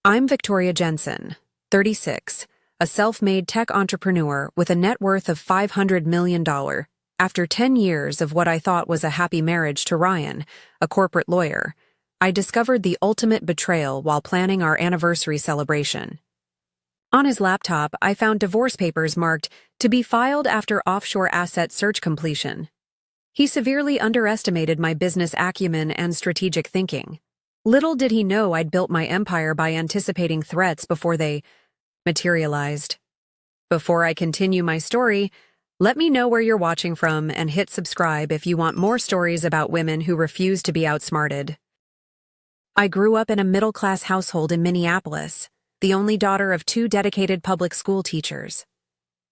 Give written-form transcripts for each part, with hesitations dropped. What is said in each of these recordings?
I'm Victoria Jensen, 36, a self-made tech entrepreneur with a net worth of $500 million. After 10 years of what I thought was a happy marriage to Ryan, a corporate lawyer, I discovered the ultimate betrayal while planning our anniversary celebration. On his laptop, I found divorce papers marked to be filed after offshore asset search completion. He severely underestimated my business acumen and strategic thinking. Little did he know I'd built my empire by anticipating threats before they materialized. Before I continue my story, let me know where you're watching from and hit subscribe if you want more stories about women who refuse to be outsmarted. I grew up in a middle-class household in Minneapolis, the only daughter of two dedicated public school teachers.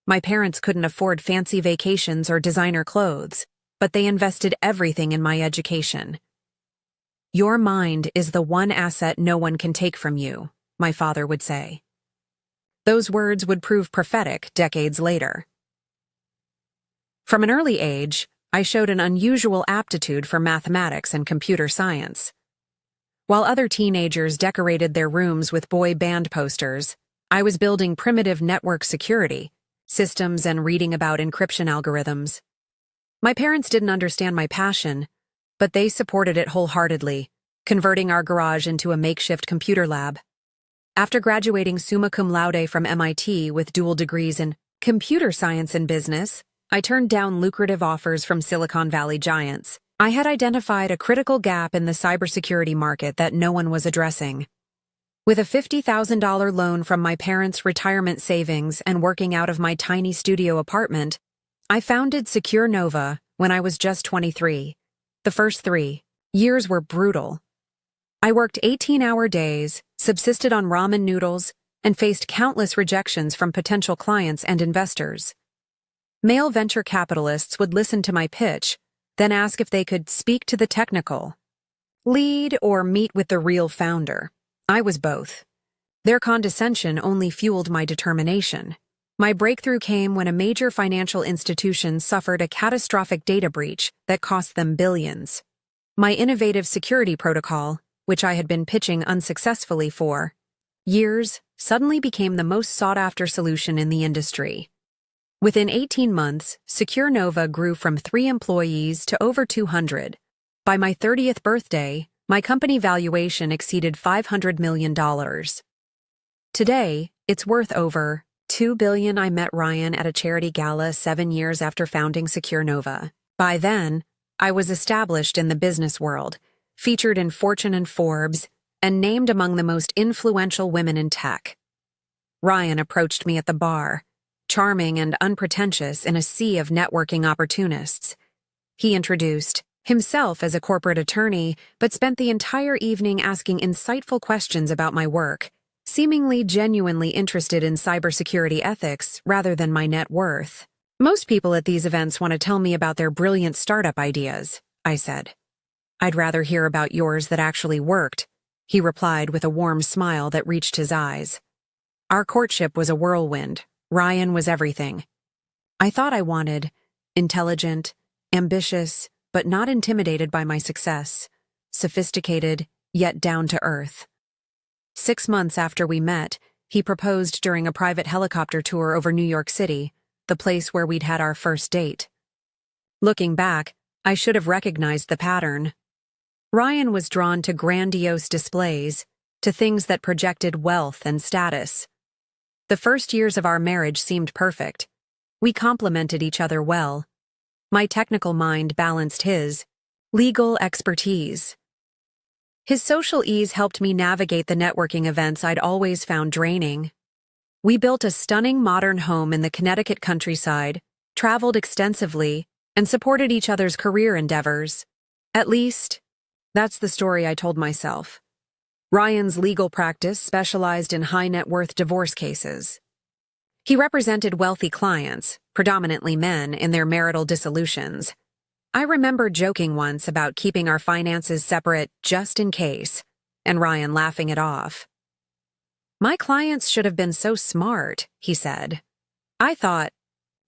My parents couldn't afford fancy vacations or designer clothes, but they invested everything in my education. "Your mind is the one asset no one can take from you," my father would say. Those words would prove prophetic decades later. From an early age, I showed an unusual aptitude for mathematics and computer science. While other teenagers decorated their rooms with boy band posters, I was building primitive network security systems and reading about encryption algorithms. My parents didn't understand my passion, but they supported it wholeheartedly, converting our garage into a makeshift computer lab. After graduating summa cum laude from MIT with dual degrees in computer science and business, I turned down lucrative offers from Silicon Valley giants. I had identified a critical gap in the cybersecurity market that no one was addressing. With a $50,000 loan from my parents' retirement savings and working out of my tiny studio apartment, I founded Secure Nova when I was just 23. The first 3 years were brutal. I worked 18-hour days, subsisted on ramen noodles, and faced countless rejections from potential clients and investors. Male venture capitalists would listen to my pitch, then ask if they could speak to the technical lead or meet with the real founder. I was both. Their condescension only fueled my determination. My breakthrough came when a major financial institution suffered a catastrophic data breach that cost them billions. My innovative security protocol, which I had been pitching unsuccessfully for years, suddenly became the most sought-after solution in the industry. Within 18 months, Secure Nova grew from 3 employees to over 200. By my 30th birthday, my company valuation exceeded $500 million. Today, it's worth over $2 billion. I met Ryan at a charity gala 7 years after founding Secure Nova. By then, I was established in the business world, featured in Fortune and Forbes, and named among the most influential women in tech. Ryan approached me at the bar, charming and unpretentious in a sea of networking opportunists. He introduced himself as a corporate attorney, but spent the entire evening asking insightful questions about my work, seemingly genuinely interested in cybersecurity ethics rather than my net worth. "Most people at these events want to tell me about their brilliant startup ideas," I said. "I'd rather hear about yours that actually worked," he replied with a warm smile that reached his eyes. Our courtship was a whirlwind. Ryan was everything I thought I wanted: intelligent, ambitious, but not intimidated by my success, sophisticated, yet down to earth. 6 months after we met, he proposed during a private helicopter tour over New York City, the place where we'd had our first date. Looking back, I should have recognized the pattern. Ryan was drawn to grandiose displays, to things that projected wealth and status. The first years of our marriage seemed perfect. We complemented each other well. My technical mind balanced his legal expertise. His social ease helped me navigate the networking events I'd always found draining. We built a stunning modern home in the Connecticut countryside, traveled extensively, and supported each other's career endeavors. At least, that's the story I told myself. Ryan's legal practice specialized in high-net-worth divorce cases. He represented wealthy clients, predominantly men, in their marital dissolutions. I remember joking once about keeping our finances separate just in case, and Ryan laughing it off. "My clients should have been so smart," he said. I thought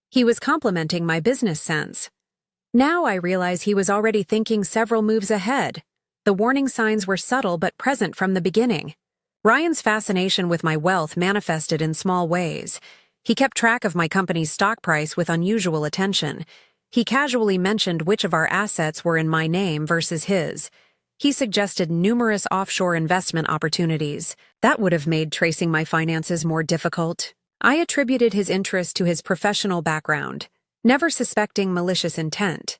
he was complimenting my business sense. Now I realize he was already thinking several moves ahead. The warning signs were subtle but present from the beginning. Ryan's fascination with my wealth manifested in small ways. He kept track of my company's stock price with unusual attention. He casually mentioned which of our assets were in my name versus his. He suggested numerous offshore investment opportunities. That would have made tracing my finances more difficult. I attributed his interest to his professional background, never suspecting malicious intent.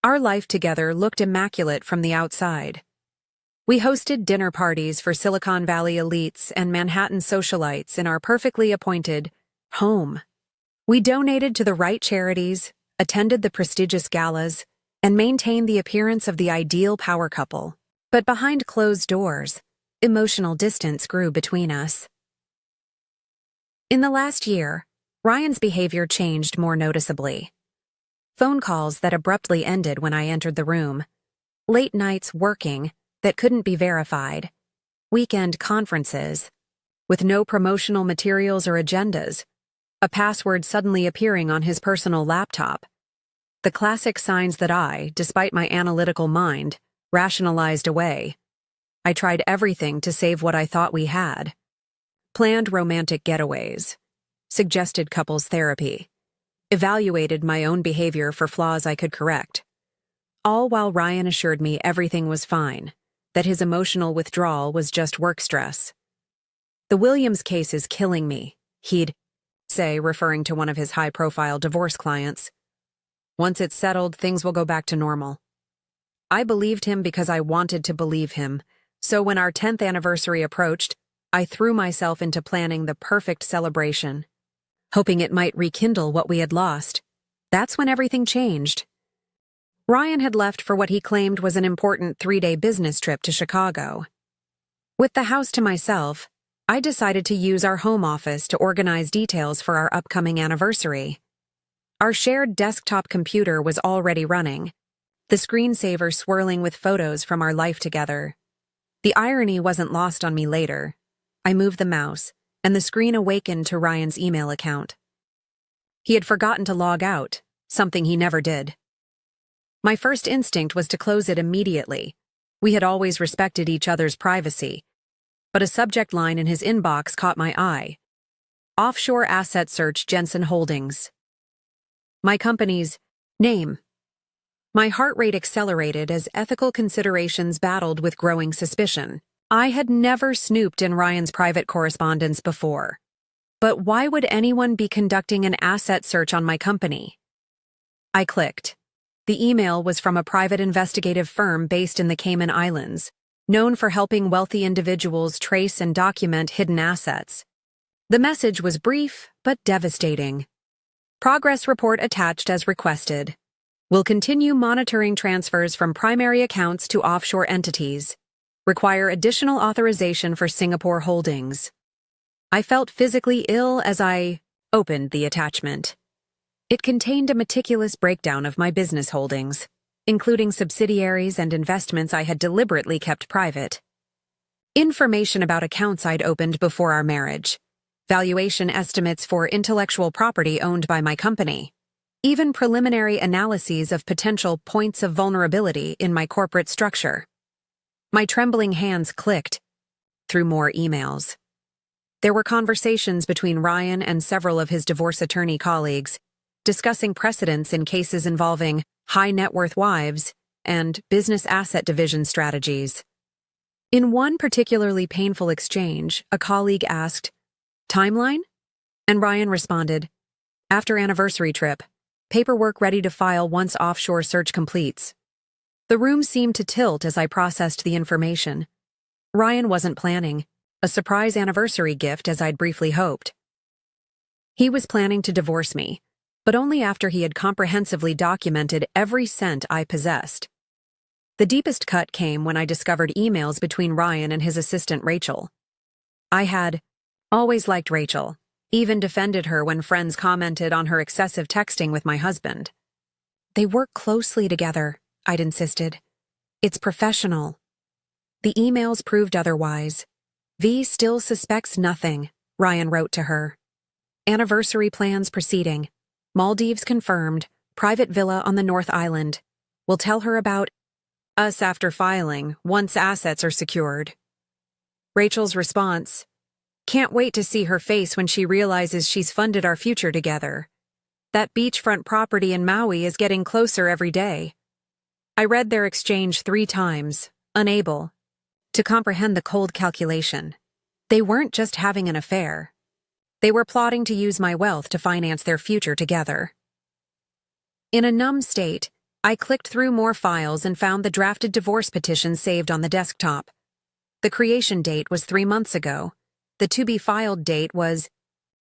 Our life together looked immaculate from the outside. We hosted dinner parties for Silicon Valley elites and Manhattan socialites in our perfectly appointed home. We donated to the right charities, attended the prestigious galas, and maintained the appearance of the ideal power couple. But behind closed doors, emotional distance grew between us. In the last year, Ryan's behavior changed more noticeably. Phone calls that abruptly ended when I entered the room, late nights working that couldn't be verified, weekend conferences with no promotional materials or agendas, a password suddenly appearing on his personal laptop. The classic signs that I, despite my analytical mind, rationalized away. I tried everything to save what I thought we had. Planned romantic getaways, suggested couples therapy, evaluated my own behavior for flaws I could correct. All while Ryan assured me everything was fine, that his emotional withdrawal was just work stress. "The Williams case is killing me," he'd say, referring to one of his high-profile divorce clients. "Once it's settled, things will go back to normal." I believed him because I wanted to believe him, so when our 10th anniversary approached, I threw myself into planning the perfect celebration, hoping it might rekindle what we had lost. That's when everything changed. Ryan had left for what he claimed was an important 3-day business trip to Chicago. With the house to myself, I decided to use our home office to organize details for our upcoming anniversary. Our shared desktop computer was already running, the screensaver swirling with photos from our life together. The irony wasn't lost on me later. I moved the mouse, and the screen awakened to Ryan's email account. He had forgotten to log out, something he never did. My first instinct was to close it immediately. We had always respected each other's privacy. But a subject line in his inbox caught my eye. Offshore Asset Search Jensen Holdings. My company's name. My heart rate accelerated as ethical considerations battled with growing suspicion. I had never snooped in Ryan's private correspondence before. But why would anyone be conducting an asset search on my company? I clicked. The email was from a private investigative firm based in the Cayman Islands, known for helping wealthy individuals trace and document hidden assets. The message was brief but devastating. Progress report attached as requested. Will continue monitoring transfers from primary accounts to offshore entities. Require additional authorization for Singapore holdings. I felt physically ill as I opened the attachment. It contained a meticulous breakdown of my business holdings, including subsidiaries and investments I had deliberately kept private. Information about accounts I'd opened before our marriage. Valuation estimates for intellectual property owned by my company. Even preliminary analyses of potential points of vulnerability in my corporate structure. My trembling hands clicked through more emails. There were conversations between Ryan and several of his divorce attorney colleagues, discussing precedents in cases involving high net worth wives and business asset division strategies. In one particularly painful exchange, a colleague asked, "Timeline?" And Ryan responded, "After anniversary trip. Paperwork ready to file once offshore search completes." The room seemed to tilt as I processed the information. Ryan wasn't planning a surprise anniversary gift as I'd briefly hoped. He was planning to divorce me, but only after he had comprehensively documented every cent I possessed. The deepest cut came when I discovered emails between Ryan and his assistant Rachel. I had always liked Rachel, even defended her when friends commented on her excessive texting with my husband. "They work closely together," I'd insisted. "It's professional." The emails proved otherwise. "V still suspects nothing," Ryan wrote to her. "Anniversary plans proceeding. Maldives confirmed. Private villa on the North Island. We'll tell her about us after filing, once assets are secured." Rachel's response: "Can't wait to see her face when she realizes she's funded our future together. That beachfront property in Maui is getting closer every day." I read their exchange 3 times, unable to comprehend the cold calculation. They weren't just having an affair. They were plotting to use my wealth to finance their future together. In a numb state, I clicked through more files and found the drafted divorce petition saved on the desktop. The creation date was 3 months ago. The to-be-filed date was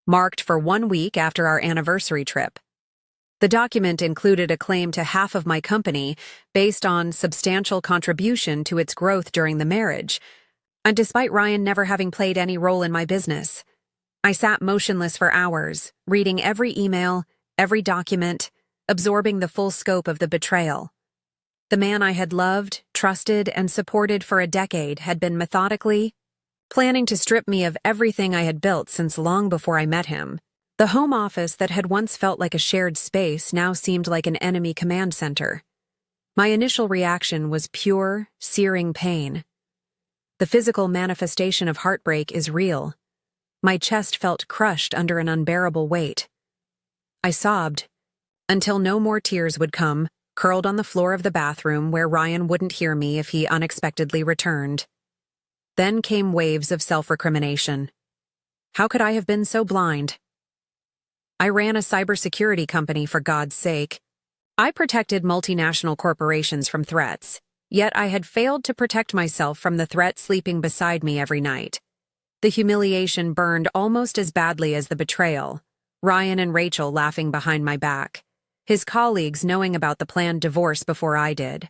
marked for 1 week after our anniversary trip. The document included a claim to half of my company based on substantial contribution to its growth during the marriage, and despite Ryan never having played any role in my business. I sat motionless for hours, reading every email, every document, absorbing the full scope of the betrayal. The man I had loved, trusted, and supported for a decade had been methodically planning to strip me of everything I had built since long before I met him. The home office that had once felt like a shared space now seemed like an enemy command center. My initial reaction was pure, searing pain. The physical manifestation of heartbreak is real. My chest felt crushed under an unbearable weight. I sobbed, until no more tears would come, curled on the floor of the bathroom where Ryan wouldn't hear me if he unexpectedly returned. Then came waves of self-recrimination. How could I have been so blind? I ran a cybersecurity company, for God's sake. I protected multinational corporations from threats, yet I had failed to protect myself from the threat sleeping beside me every night. The humiliation burned almost as badly as the betrayal. Ryan and Rachel laughing behind my back, his colleagues knowing about the planned divorce before I did.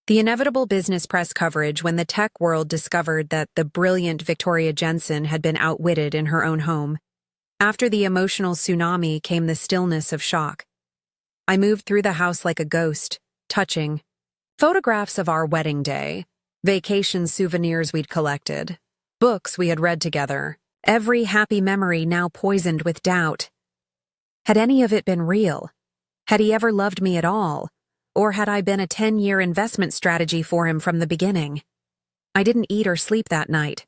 The inevitable business press coverage when the tech world discovered that the brilliant Victoria Jensen had been outwitted in her own home. After the emotional tsunami came the stillness of shock. I moved through the house like a ghost, touching photographs of our wedding day, vacation souvenirs we'd collected, books we had read together, every happy memory now poisoned with doubt. Had any of it been real? Had he ever loved me at all? Or had I been a 10-year investment strategy for him from the beginning? I didn't eat or sleep that night.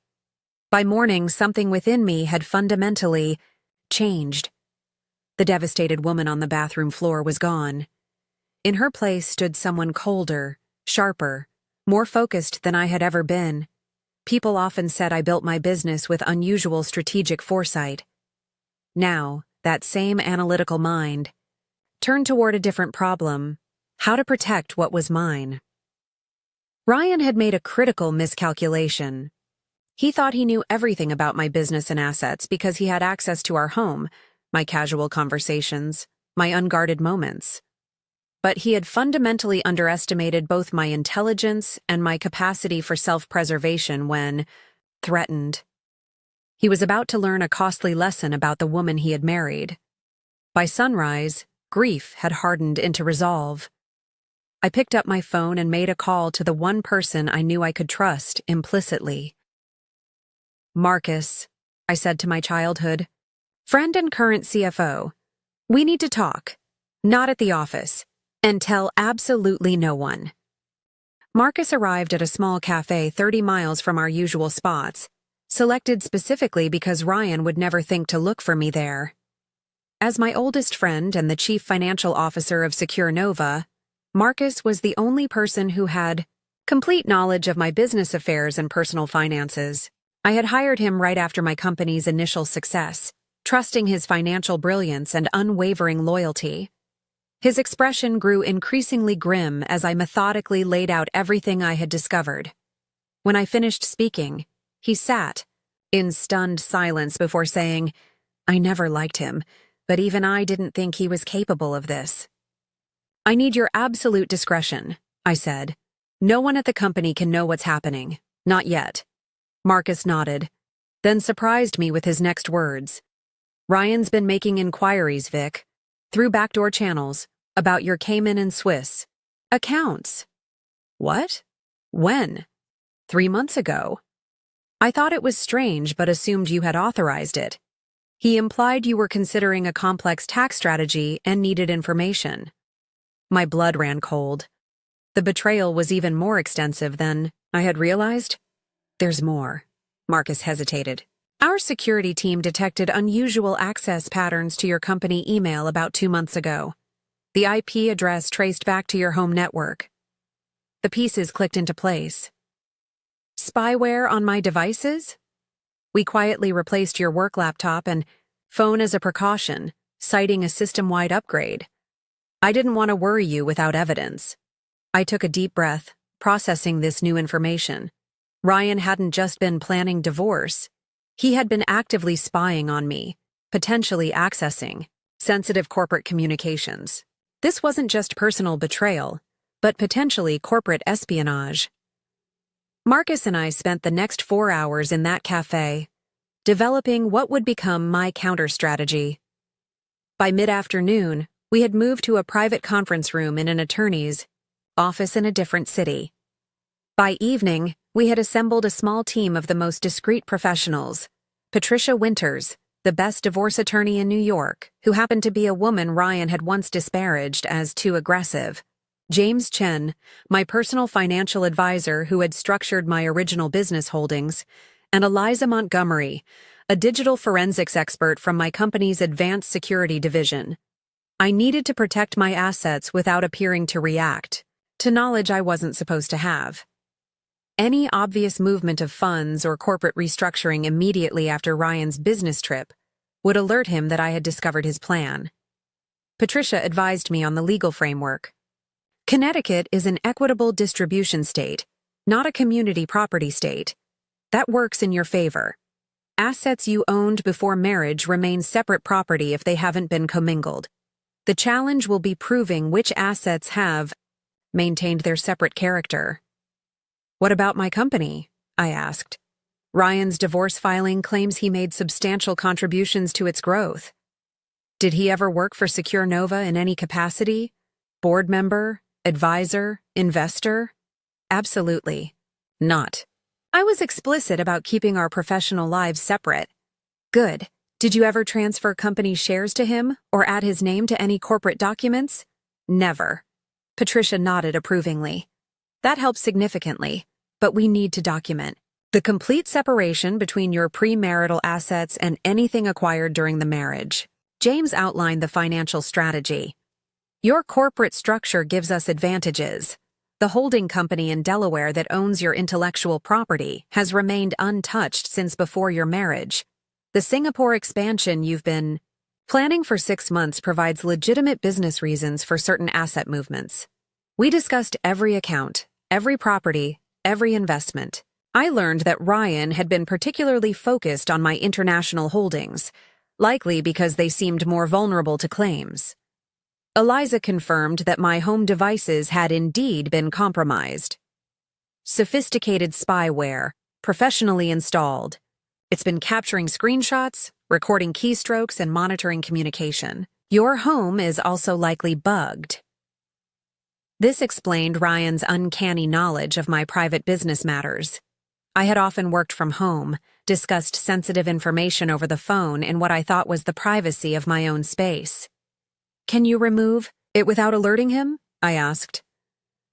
By morning, something within me had fundamentally changed. The devastated woman on the bathroom floor was gone. In her place stood someone colder, sharper, more focused than I had ever been. People often said I built my business with unusual strategic foresight. Now, that same analytical mind turned toward a different problem: how to protect what was mine. Ryan had made a critical miscalculation. He thought he knew everything about my business and assets because he had access to our home, my casual conversations, my unguarded moments. But he had fundamentally underestimated both my intelligence and my capacity for self-preservation when threatened. He was about to learn a costly lesson about the woman he had married. By sunrise, grief had hardened into resolve. I picked up my phone and made a call to the one person I knew I could trust implicitly. "Marcus," I said to my childhood friend and current CFO, "we need to talk, not at the office, and tell absolutely no one." Marcus arrived at a small cafe 30 miles from our usual spots, selected specifically because Ryan would never think to look for me there. As my oldest friend and the chief financial officer of Secure Nova, Marcus was the only person who had complete knowledge of my business affairs and personal finances. I had hired him right after my company's initial success, trusting his financial brilliance and unwavering loyalty. His expression grew increasingly grim as I methodically laid out everything I had discovered. When I finished speaking, he sat in stunned silence before saying, "I never liked him, but even I didn't think he was capable of this." "I need your absolute discretion," I said. "No one at the company can know what's happening. Not yet." Marcus nodded, then surprised me with his next words. "Ryan's been making inquiries, Vic, through backdoor channels, about your Cayman and Swiss accounts." "What? When?" "3 months ago." "I thought it was strange but assumed you had authorized it. He implied you were considering a complex tax strategy and needed information." My blood ran cold. The betrayal was even more extensive than I had realized. "There's more." Marcus hesitated. Our security team detected unusual access patterns to your company email about 2 months ago. The IP address traced back to your home network. The pieces clicked into place. Spyware on my devices? We quietly replaced your work laptop and phone as a precaution, citing a system-wide upgrade. I didn't want to worry you without evidence. I took a deep breath, processing this new information. Ryan hadn't just been planning divorce. He had been actively spying on me, potentially accessing sensitive corporate communications. This wasn't just personal betrayal, but potentially corporate espionage. Marcus and I spent the next 4 hours in that cafe, developing what would become my counter-strategy. By mid-afternoon, we had moved to a private conference room in an attorney's office in a different city. By evening, we had assembled a small team of the most discreet professionals. Patricia Winters, the best divorce attorney in New York, who happened to be a woman Ryan had once disparaged as too aggressive. James Chen, my personal financial advisor who had structured my original business holdings, and Eliza Montgomery, a digital forensics expert from my company's advanced security division. I needed to protect my assets without appearing to react to knowledge I wasn't supposed to have. Any obvious movement of funds or corporate restructuring immediately after Ryan's business trip would alert him that I had discovered his plan. Patricia advised me on the legal framework. Connecticut is an equitable distribution state, not a community property state. That works in your favor. Assets you owned before marriage remain separate property if they haven't been commingled. The challenge will be proving which assets have maintained their separate character. What about my company? I asked. Ryan's divorce filing claims he made substantial contributions to its growth. Did he ever work for Secure Nova in any capacity? Board member? Advisor? Investor? Absolutely not. I was explicit about keeping our professional lives separate. Good. Did you ever transfer company shares to him or add his name to any corporate documents? Never. Patricia nodded approvingly. That helps significantly, but we need to document the complete separation between your premarital assets and anything acquired during the marriage. James outlined the financial strategy. Your corporate structure gives us advantages. The holding company in Delaware that owns your intellectual property has remained untouched since before your marriage. The Singapore expansion you've been planning for 6 months provides legitimate business reasons for certain asset movements. We discussed every account, every property, every investment. I learned that Ryan had been particularly focused on my international holdings, likely because they seemed more vulnerable to claims. Eliza confirmed that my home devices had indeed been compromised. Sophisticated spyware, professionally installed. It's been capturing screenshots, recording keystrokes, and monitoring communication. Your home is also likely bugged. This explained Ryan's uncanny knowledge of my private business matters. I had often worked from home, discussed sensitive information over the phone in what I thought was the privacy of my own space. Can you remove it without alerting him? I asked.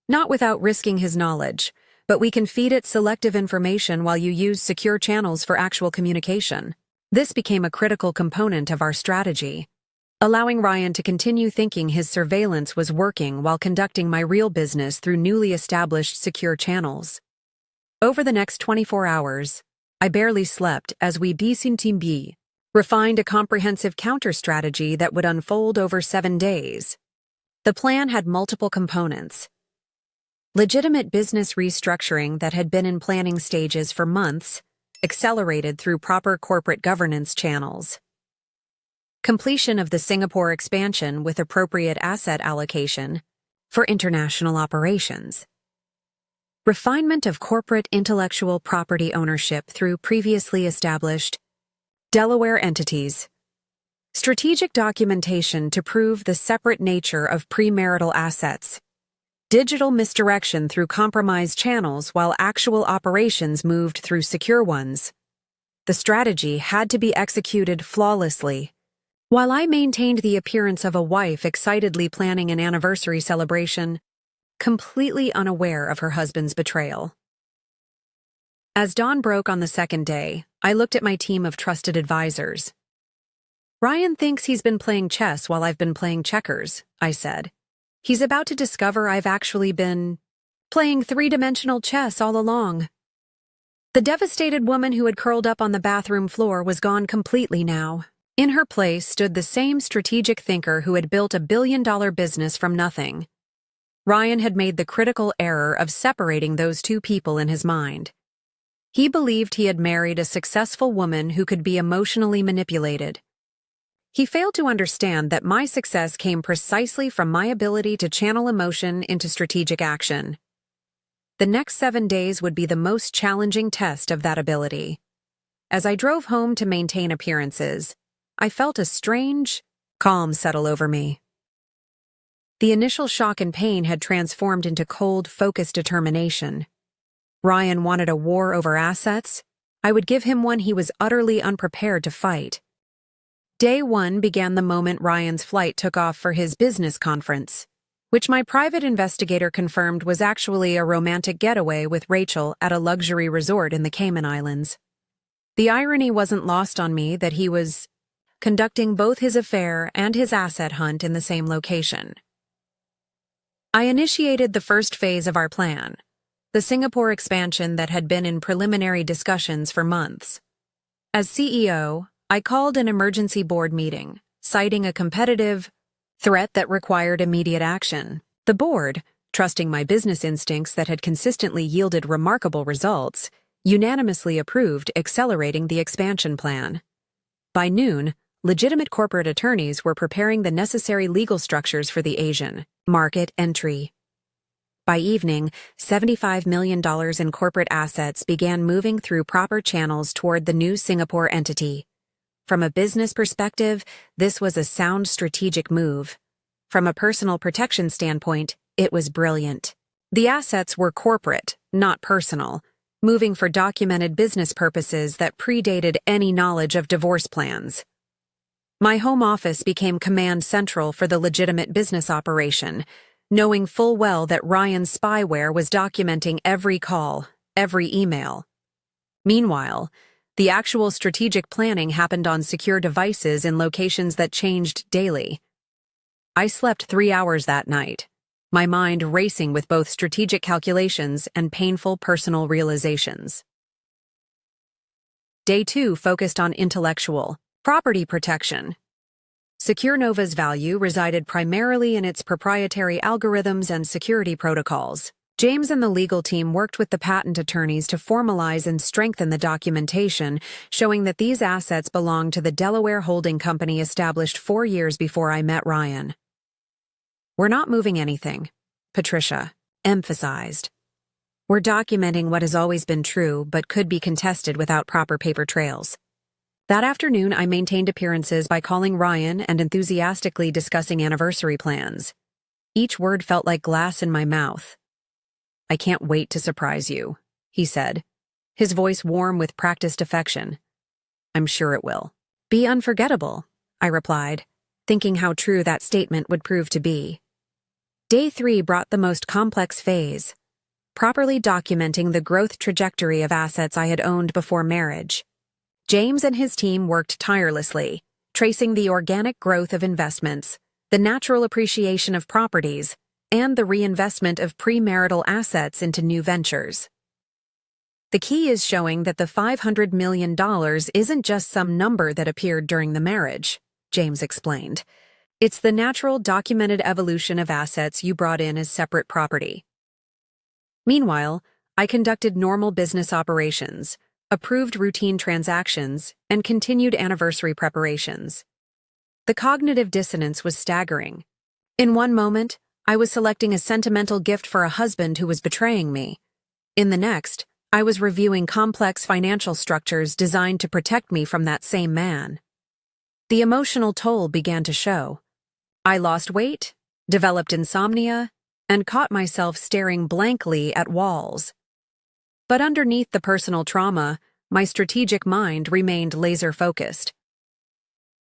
Not without risking his knowledge, but we can feed it selective information while you use secure channels for actual communication. This became a critical component of our strategy, allowing Ryan to continue thinking his surveillance was working while conducting my real business through newly established secure channels. Over the next 24 hours, I barely slept as we refined a comprehensive counter-strategy that would unfold over 7 days. The plan had multiple components. Legitimate business restructuring that had been in planning stages for months, accelerated through proper corporate governance channels. Completion of the Singapore expansion with appropriate asset allocation for international operations. Refinement of corporate intellectual property ownership through previously established Delaware entities. Strategic documentation to prove the separate nature of premarital assets. Digital misdirection through compromised channels while actual operations moved through secure ones. The strategy had to be executed flawlessly. While I maintained the appearance of a wife excitedly planning an anniversary celebration, completely unaware of her husband's betrayal. As dawn broke on the second day, I looked at my team of trusted advisors. Ryan thinks he's been playing chess while I've been playing checkers, I said. He's about to discover I've actually been playing three-dimensional chess all along. The devastated woman who had curled up on the bathroom floor was gone completely now. In her place stood the same strategic thinker who had built a billion-dollar business from nothing. Ryan had made the critical error of separating those two people in his mind. He believed he had married a successful woman who could be emotionally manipulated. He failed to understand that my success came precisely from my ability to channel emotion into strategic action. The next 7 days would be the most challenging test of that ability. As I drove home to maintain appearances, I felt a strange calm settle over me. The initial shock and pain had transformed into cold, focused determination. Ryan wanted a war over assets. I would give him one he was utterly unprepared to fight. Day 1 began the moment Ryan's flight took off for his business conference, which my private investigator confirmed was actually a romantic getaway with Rachel at a luxury resort in the Cayman Islands. The irony wasn't lost on me that he was conducting both his affair and his asset hunt in the same location. I initiated the first phase of our plan, the Singapore expansion that had been in preliminary discussions for months. As CEO, I called an emergency board meeting, citing a competitive threat that required immediate action. The board, trusting my business instincts that had consistently yielded remarkable results, unanimously approved accelerating the expansion plan. By noon, legitimate corporate attorneys were preparing the necessary legal structures for the Asian market entry. By evening, $75 million in corporate assets began moving through proper channels toward the new Singapore entity. From a business perspective, this was a sound strategic move. From a personal protection standpoint, it was brilliant. The assets were corporate, not personal, moving for documented business purposes that predated any knowledge of divorce plans. My home office became command central for the legitimate business operation, knowing full well that Ryan's spyware was documenting every call, every email. Meanwhile, the actual strategic planning happened on secure devices in locations that changed daily. I slept 3 hours that night, my mind racing with both strategic calculations and painful personal realizations. Day 2 focused on intellectual property protection. SecureNova's value resided primarily in its proprietary algorithms and security protocols. James and the legal team worked with the patent attorneys to formalize and strengthen the documentation, showing that these assets belonged to the Delaware holding company established 4 years before I met Ryan. We're not moving anything, Patricia emphasized. We're documenting what has always been true but could be contested without proper paper trails. That afternoon, I maintained appearances by calling Ryan and enthusiastically discussing anniversary plans. Each word felt like glass in my mouth. I can't wait to surprise you, he said, his voice warm with practiced affection. I'm sure it will. Be unforgettable, I replied, thinking how true that statement would prove to be. Day 3 brought the most complex phase, properly documenting the growth trajectory of assets I had owned before marriage. James and his team worked tirelessly, tracing the organic growth of investments, the natural appreciation of properties, and the reinvestment of premarital assets into new ventures. The key is showing that the $500 million isn't just some number that appeared during the marriage, James explained. It's the natural documented evolution of assets you brought in as separate property. Meanwhile, I conducted normal business operations, approved routine transactions, and continued anniversary preparations. The cognitive dissonance was staggering. In one moment, I was selecting a sentimental gift for a husband who was betraying me. In the next, I was reviewing complex financial structures designed to protect me from that same man. The emotional toll began to show. I lost weight, developed insomnia, and caught myself staring blankly at walls. But underneath the personal trauma, my strategic mind remained laser-focused.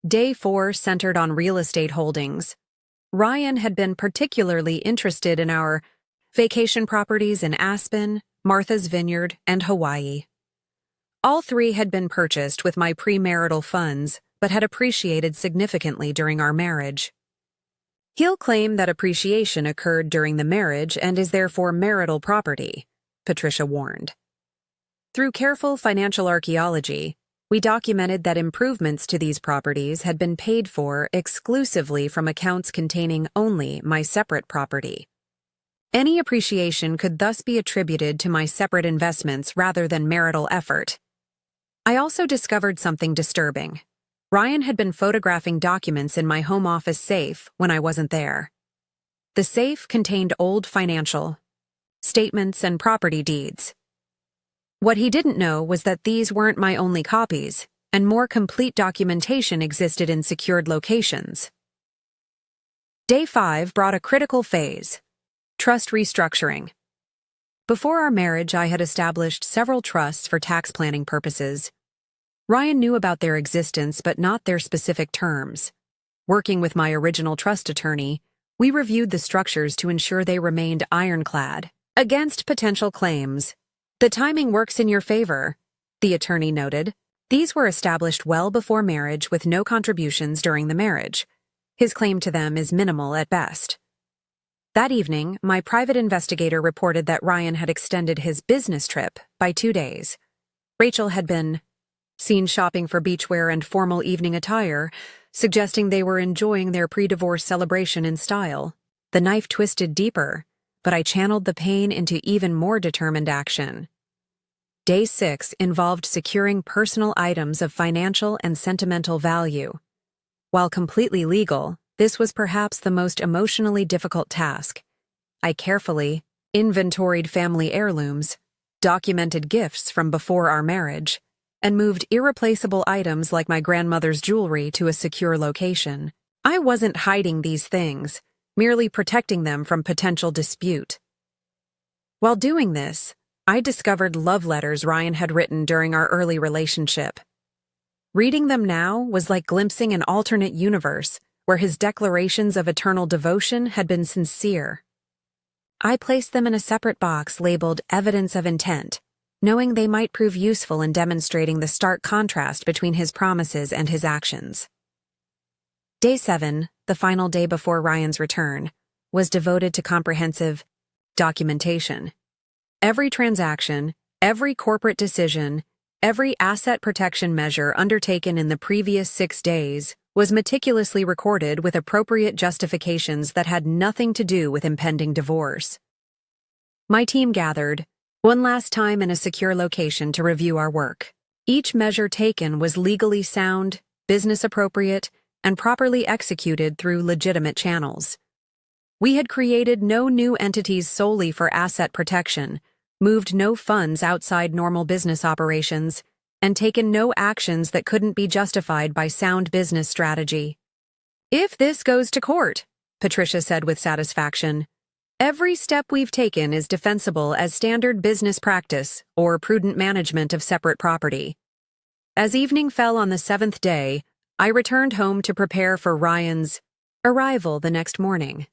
Day 4 centered on real estate holdings. Ryan had been particularly interested in our vacation properties in Aspen, Martha's Vineyard, and Hawaii. All three had been purchased with my premarital funds, but had appreciated significantly during our marriage. He'll claim that appreciation occurred during the marriage and is therefore marital property, Patricia warned. Through careful financial archaeology, we documented that improvements to these properties had been paid for exclusively from accounts containing only my separate property. Any appreciation could thus be attributed to my separate investments rather than marital effort. I also discovered something disturbing. Ryan had been photographing documents in my home office safe when I wasn't there. The safe contained old financial statements and property deeds. What he didn't know was that these weren't my only copies, and more complete documentation existed in secured locations. Day 5 brought a critical phase: trust restructuring. Before our marriage, I had established several trusts for tax planning purposes. Ryan knew about their existence but not their specific terms. Working with my original trust attorney, we reviewed the structures to ensure they remained ironclad against potential claims. The timing works in your favor, the attorney noted. These were established well before marriage with no contributions during the marriage. His claim to them is minimal at best. That evening, my private investigator reported that Ryan had extended his business trip by 2 days. Rachel had been seen shopping for beachwear and formal evening attire, suggesting they were enjoying their pre-divorce celebration in style. The knife twisted deeper, but I channeled the pain into even more determined action. Day 6 involved securing personal items of financial and sentimental value. While completely legal, this was perhaps the most emotionally difficult task. I carefully inventoried family heirlooms, documented gifts from before our marriage, and moved irreplaceable items like my grandmother's jewelry to a secure location. I wasn't hiding these things, merely protecting them from potential dispute. While doing this, I discovered love letters Ryan had written during our early relationship. Reading them now was like glimpsing an alternate universe where his declarations of eternal devotion had been sincere. I placed them in a separate box labeled Evidence of Intent, knowing they might prove useful in demonstrating the stark contrast between his promises and his actions. Day 7, the final day before Ryan's return, was devoted to comprehensive documentation. Every transaction, every corporate decision, every asset protection measure undertaken in the previous 6 days was meticulously recorded with appropriate justifications that had nothing to do with impending divorce. My team gathered, one last time in a secure location to review our work. Each measure taken was legally sound, business appropriate, and properly executed through legitimate channels. We had created no new entities solely for asset protection, moved no funds outside normal business operations, and taken no actions that couldn't be justified by sound business strategy. If this goes to court, Patricia said with satisfaction, every step we've taken is defensible as standard business practice or prudent management of separate property. As evening fell on the 7th day, I returned home to prepare for Ryan's arrival the next morning.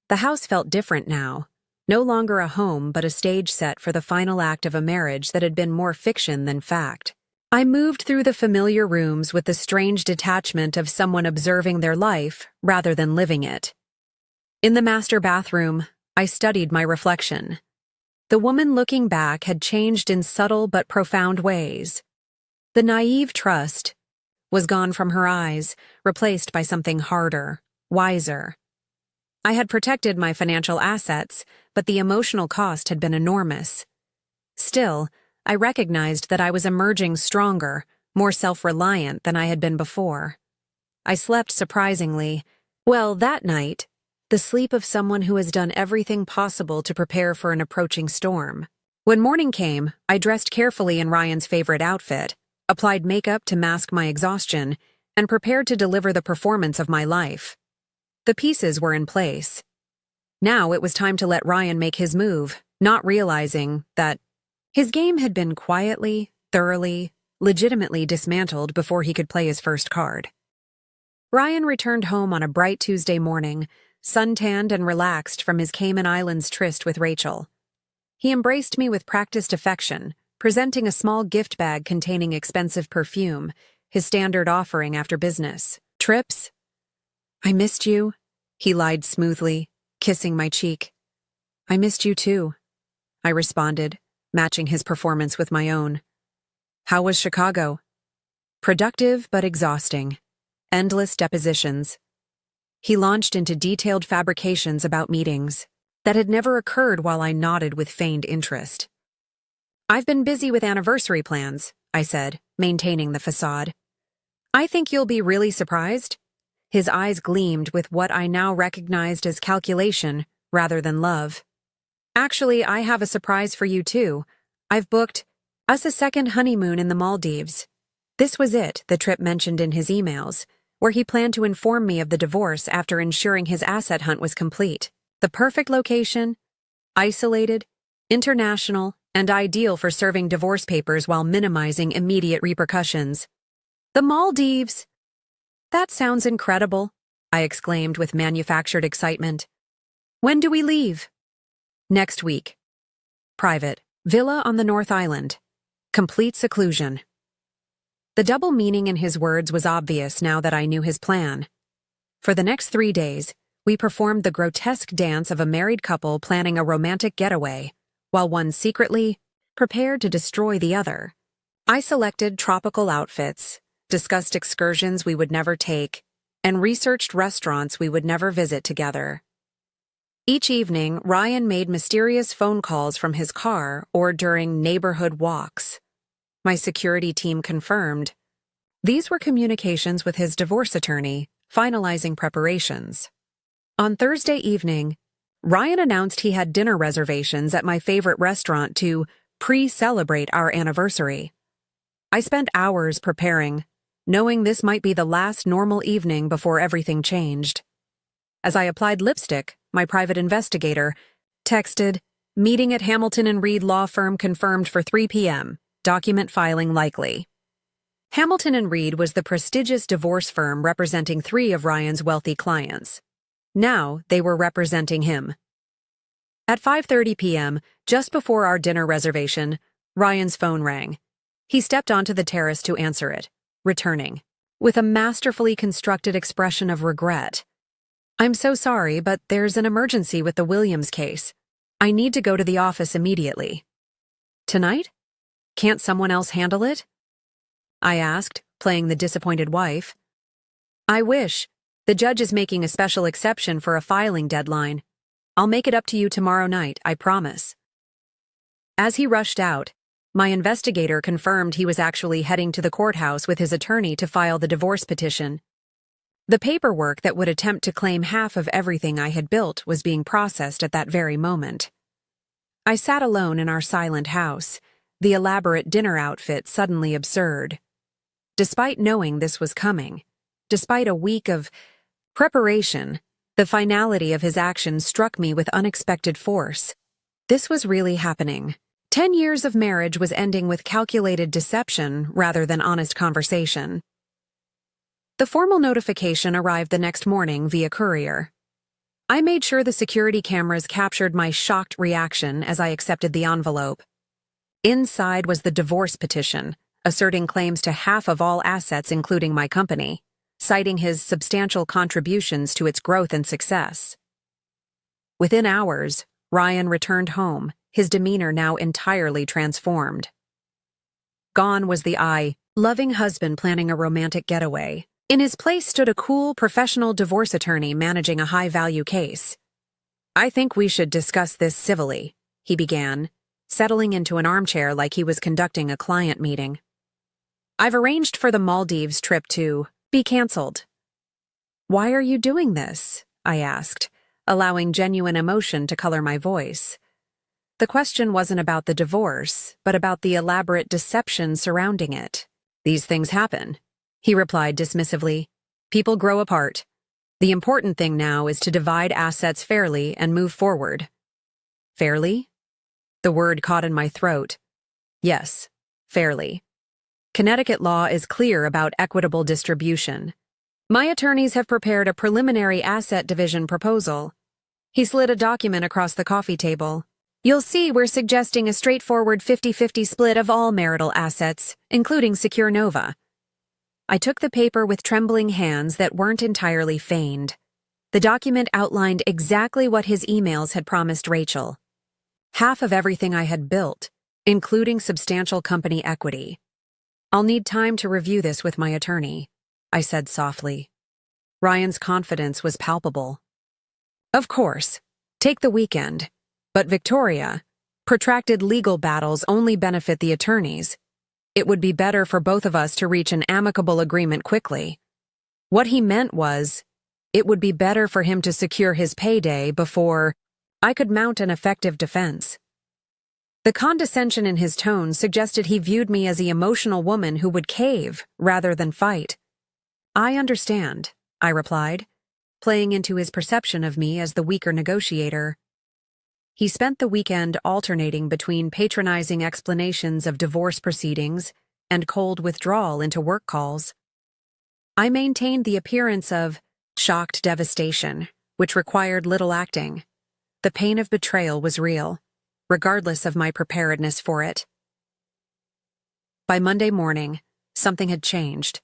The house felt different now. No longer a home but a stage set for the final act of a marriage that had been more fiction than fact. I moved through the familiar rooms with the strange detachment of someone observing their life rather than living it. In the master bathroom, I studied my reflection. The woman looking back had changed in subtle but profound ways. The naive trust was gone from her eyes, replaced by something harder, wiser. I had protected my financial assets, but the emotional cost had been enormous. Still, I recognized that I was emerging stronger, more self-reliant than I had been before. I slept surprisingly well that night, the sleep of someone who has done everything possible to prepare for an approaching storm. When morning came, I dressed carefully in Ryan's favorite outfit, applied makeup to mask my exhaustion, and prepared to deliver the performance of my life. The pieces were in place. Now it was time to let Ryan make his move, not realizing that his game had been quietly, thoroughly, legitimately dismantled before he could play his first card. Ryan returned home on a bright Tuesday morning, suntanned and relaxed from his Cayman Islands tryst with Rachel. He embraced me with practiced affection, presenting a small gift bag containing expensive perfume, his standard offering after business. Trips? I missed you, he lied smoothly, kissing my cheek. I missed you too, I responded, matching his performance with my own. How was Chicago? Productive but exhausting. Endless depositions. He launched into detailed fabrications about meetings that had never occurred while I nodded with feigned interest. I've been busy with anniversary plans, I said, maintaining the facade. I think you'll be really surprised. His eyes gleamed with what I now recognized as calculation rather than love. Actually, I have a surprise for you too. I've booked us a second honeymoon in the Maldives. This was it, the trip mentioned in his emails, where he planned to inform me of the divorce after ensuring his asset hunt was complete. The perfect location, isolated, international, and ideal for serving divorce papers while minimizing immediate repercussions. The Maldives! That sounds incredible, I exclaimed with manufactured excitement. When do we leave? Next week. Private. Villa on the North Island. Complete seclusion. The double meaning in his words was obvious now that I knew his plan. For the next 3 days, we performed the grotesque dance of a married couple planning a romantic getaway, while one secretly prepared to destroy the other. I selected tropical outfits, discussed excursions we would never take, and researched restaurants we would never visit together. Each evening, Ryan made mysterious phone calls from his car or during neighborhood walks. My security team confirmed. These were communications with his divorce attorney, finalizing preparations. On Thursday evening, Ryan announced he had dinner reservations at my favorite restaurant to pre-celebrate our anniversary. I spent hours preparing, knowing this might be the last normal evening before everything changed. As I applied lipstick, my private investigator texted, "Meeting at Hamilton and Reed Law Firm confirmed for 3 p.m. Document filing likely." Hamilton and Reed was the prestigious divorce firm representing 3 of Ryan's wealthy clients. Now they were representing him. At 5:30 p.m., just before our dinner reservation, Ryan's phone rang. He stepped onto the terrace to answer it, returning with a masterfully constructed expression of regret. "I'm so sorry, but there's an emergency with the Williams case. I need to go to the office immediately." "Tonight? Can't someone else handle it?" I asked, playing the disappointed wife. "I wish. The judge is making a special exception for a filing deadline. I'll make it up to you tomorrow night, I promise." As he rushed out, my investigator confirmed he was actually heading to the courthouse with his attorney to file the divorce petition. The paperwork that would attempt to claim half of everything I had built was being processed at that very moment. I sat alone in our silent house, the elaborate dinner outfit suddenly absurd. Despite knowing this was coming, despite a week of preparation, the finality of his actions struck me with unexpected force. This was really happening. 10 years of marriage was ending with calculated deception rather than honest conversation. The formal notification arrived the next morning via courier. I made sure the security cameras captured my shocked reaction as I accepted the envelope. Inside was the divorce petition, asserting claims to half of all assets including my company, citing his substantial contributions to its growth and success. Within hours, Ryan returned home, his demeanor now entirely transformed. Gone was the loving husband planning a romantic getaway. In his place stood a cool, professional divorce attorney managing a high-value case. "I think we should discuss this civilly," he began, settling into an armchair like he was conducting a client meeting. "I've arranged for the Maldives trip to be canceled." "Why are you doing this?" I asked, allowing genuine emotion to color my voice. The question wasn't about the divorce, but about the elaborate deception surrounding it. "These things happen," he replied dismissively. "People grow apart. The important thing now is to divide assets fairly and move forward." "Fairly?" The word caught in my throat. "Yes, fairly. Connecticut law is clear about equitable distribution. My attorneys have prepared a preliminary asset division proposal." He slid a document across the coffee table. You'll see we're suggesting a straightforward 50-50 split of all marital assets, including Secure Nova. I took the paper with trembling hands that weren't entirely feigned. The document outlined exactly what his emails had promised Rachel. Half of everything I had built, including substantial company equity. I'll need time to review this with my attorney, I said softly. Ryan's confidence was palpable. Of course, take the weekend. But Victoria, protracted legal battles only benefit the attorneys. It would be better for both of us to reach an amicable agreement quickly. What he meant was, it would be better for him to secure his payday before I could mount an effective defense. The condescension in his tone suggested he viewed me as the emotional woman who would cave rather than fight. I understand, I replied, playing into his perception of me as the weaker negotiator. He spent the weekend alternating between patronizing explanations of divorce proceedings and cold withdrawal into work calls. I maintained the appearance of shocked devastation, which required little acting. The pain of betrayal was real, regardless of my preparedness for it. By Monday morning, something had changed.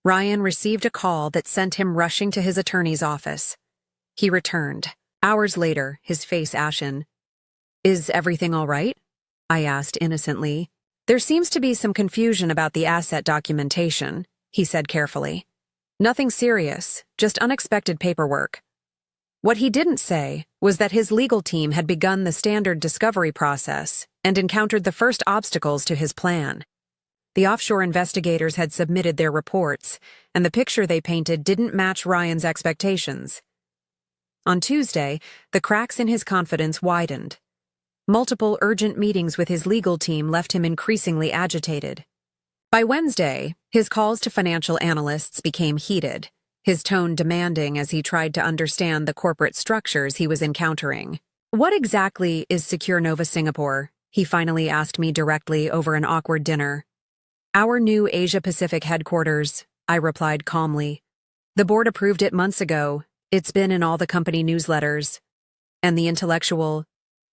Ryan received a call that sent him rushing to his attorney's office. He returned. Hours later, his face ashen. Is everything all right? I asked innocently. There seems to be some confusion about the asset documentation, he said carefully. Nothing serious, just unexpected paperwork. What he didn't say was that his legal team had begun the standard discovery process and encountered the first obstacles to his plan. The offshore investigators had submitted their reports, and the picture they painted didn't match Ryan's expectations. On Tuesday, the cracks in his confidence widened. Multiple urgent meetings with his legal team left him increasingly agitated. By Wednesday, his calls to financial analysts became heated, his tone demanding as he tried to understand the corporate structures he was encountering. What exactly is Secure Nova Singapore? He finally asked me directly over an awkward dinner. Our new Asia-Pacific headquarters, I replied calmly. The board approved it months ago. It's been in all the company newsletters. And the intellectual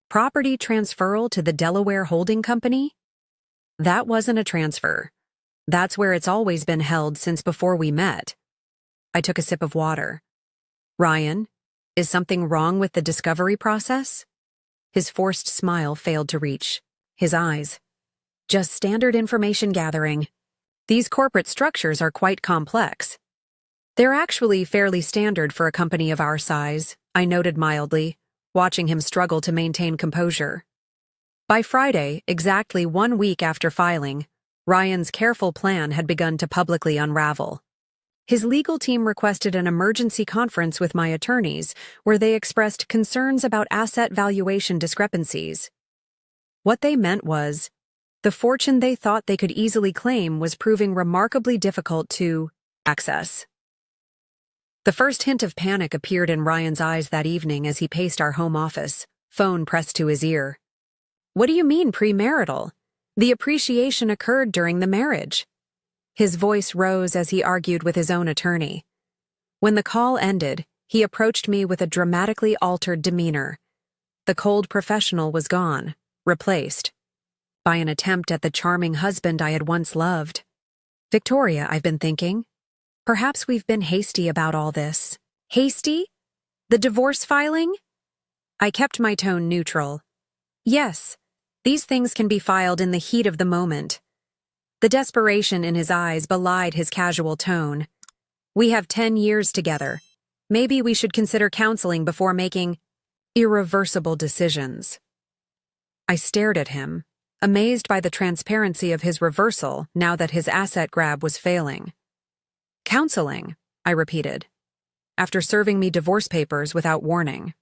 property transferal to the Delaware holding company? That wasn't a transfer. That's where it's always been held since before we met. I took a sip of water. Ryan, is something wrong with the discovery process? His forced smile failed to reach his eyes. Just standard information gathering. These corporate structures are quite complex. They're actually fairly standard for a company of our size, I noted mildly, watching him struggle to maintain composure. By Friday, exactly 1 week after filing, Ryan's careful plan had begun to publicly unravel. His legal team requested an emergency conference with my attorneys, where they expressed concerns about asset valuation discrepancies. What they meant was, the fortune they thought they could easily claim was proving remarkably difficult to access. The first hint of panic appeared in Ryan's eyes that evening as he paced our home office, phone pressed to his ear. What do you mean premarital? The appreciation occurred during the marriage. His voice rose as he argued with his own attorney. When the call ended, he approached me with a dramatically altered demeanor. The cold professional was gone, replaced by an attempt at the charming husband I had once loved. Victoria, I've been thinking. Perhaps we've been hasty about all this. Hasty? The divorce filing? I kept my tone neutral. Yes, these things can be filed in the heat of the moment. The desperation in his eyes belied his casual tone. We have 10 years together. Maybe we should consider counseling before making irreversible decisions. I stared at him, amazed by the transparency of his reversal now that his asset grab was failing. Counseling, I repeated, after serving me divorce papers without warning.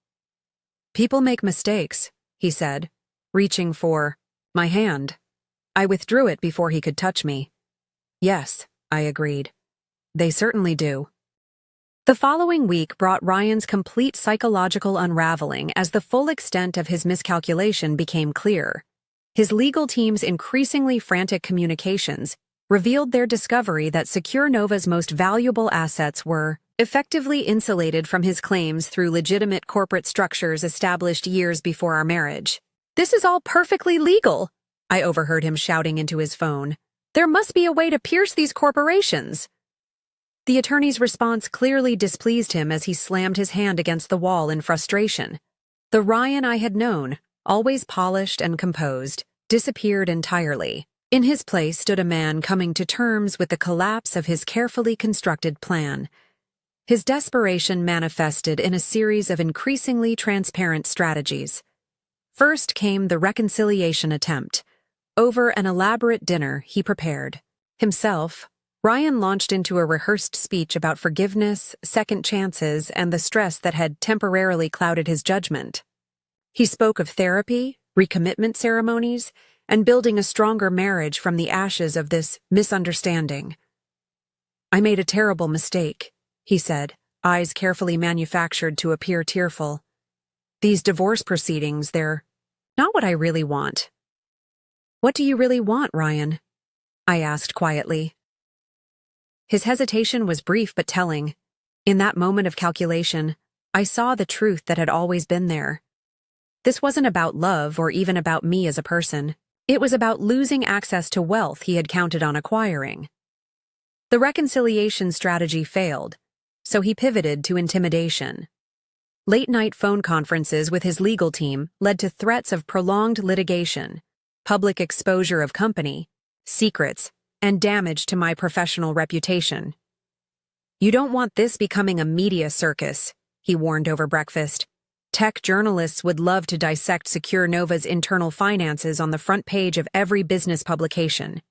People make mistakes, he said, reaching for my hand. I withdrew it before he could touch me. Yes, I agreed. They certainly do. The following week brought Ryan's complete psychological unraveling as the full extent of his miscalculation became clear. His legal team's increasingly frantic communications revealed their discovery that Secure Nova's most valuable assets were effectively insulated from his claims through legitimate corporate structures established years before our marriage. This is all perfectly legal, I overheard him shouting into his phone. There must be a way to pierce these corporations. The attorney's response clearly displeased him as he slammed his hand against the wall in frustration. The Ryan I had known, always polished and composed, disappeared entirely. In his place stood a man coming to terms with the collapse of his carefully constructed plan. His desperation manifested in a series of increasingly transparent strategies. First came the reconciliation attempt. Over an elaborate dinner he prepared. Himself, Ryan launched into a rehearsed speech about forgiveness, second chances, and the stress that had temporarily clouded his judgment. He spoke of therapy, recommitment ceremonies, and building a stronger marriage from the ashes of this misunderstanding. I made a terrible mistake, he said, eyes carefully manufactured to appear tearful. These divorce proceedings, they're not what I really want. What do you really want, Ryan? I asked quietly. His hesitation was brief but telling. In that moment of calculation, I saw the truth that had always been there. This wasn't about love or even about me as a person. It was about losing access to wealth he had counted on acquiring. The reconciliation strategy failed, so he pivoted to intimidation. Late-night phone conferences with his legal team led to threats of prolonged litigation, public exposure of company, secrets, and damage to my professional reputation. You don't want this becoming a media circus, he warned over breakfast. Tech journalists would love to dissect Secure Nova's internal finances on the front page of every business publication.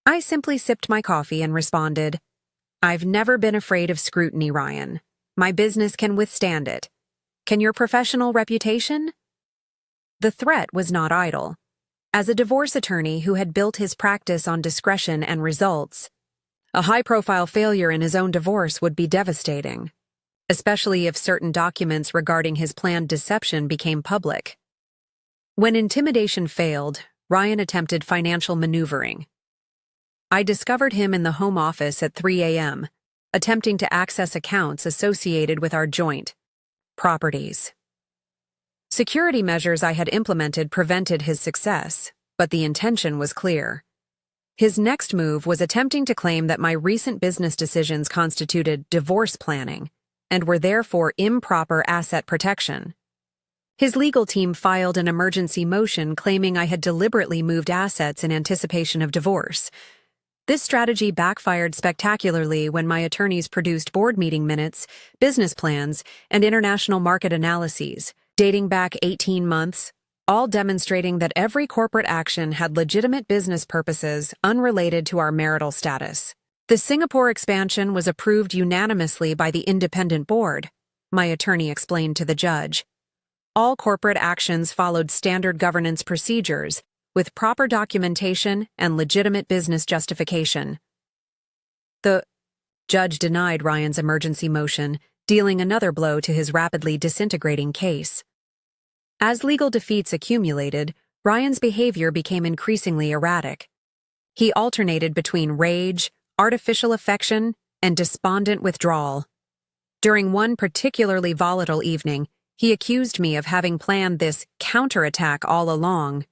I simply sipped my coffee and responded, I've never been afraid of scrutiny, Ryan. My business can withstand it. Can your professional reputation? The threat was not idle. As a divorce attorney who had built his practice on discretion and results, a high-profile failure in his own divorce would be devastating, especially if certain documents regarding his planned deception became public. When intimidation failed, Ryan attempted financial maneuvering. I discovered him in the home office at 3 a.m., attempting to access accounts associated with our joint properties. Security measures I had implemented prevented his success, but the intention was clear. His next move was attempting to claim that my recent business decisions constituted divorce planning and were therefore improper asset protection. His legal team filed an emergency motion claiming I had deliberately moved assets in anticipation of divorce. This strategy backfired spectacularly when my attorneys produced board meeting minutes, business plans, and international market analyses, dating back 18 months, all demonstrating that every corporate action had legitimate business purposes unrelated to our marital status. The Singapore expansion was approved unanimously by the independent board, my attorney explained to the judge. All corporate actions followed standard governance procedures, with proper documentation and legitimate business justification. The judge denied Ryan's emergency motion, dealing another blow to his rapidly disintegrating case. As legal defeats accumulated, Ryan's behavior became increasingly erratic. He alternated between rage, artificial affection, and despondent withdrawal. During one particularly volatile evening, he accused me of having planned this counterattack all along.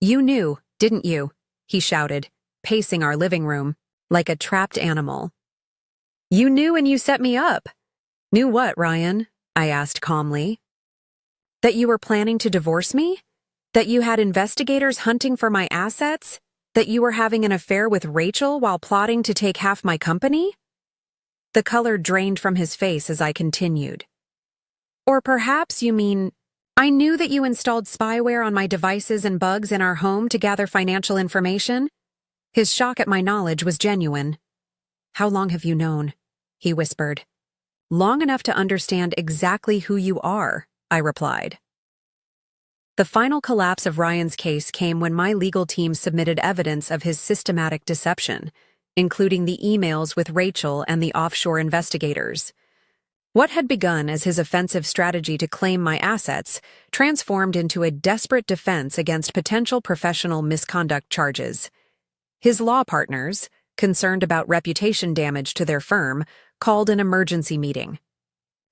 You knew, didn't you? He shouted, pacing our living room like a trapped animal. You knew and you set me up. Knew what, Ryan? I asked calmly. That you were planning to divorce me? That you had investigators hunting for my assets? That you were having an affair with Rachel while plotting to take half my company? The color drained from his face as I continued. Or perhaps you mean, I knew that you installed spyware on my devices and bugs in our home to gather financial information? His shock at my knowledge was genuine. How long have you known? He whispered. Long enough to understand exactly who you are, I replied. The final collapse of Ryan's case came when my legal team submitted evidence of his systematic deception, including the emails with Rachel and the offshore investigators. What had begun as his offensive strategy to claim my assets transformed into a desperate defense against potential professional misconduct charges. His law partners, concerned about reputation damage to their firm, called an emergency meeting.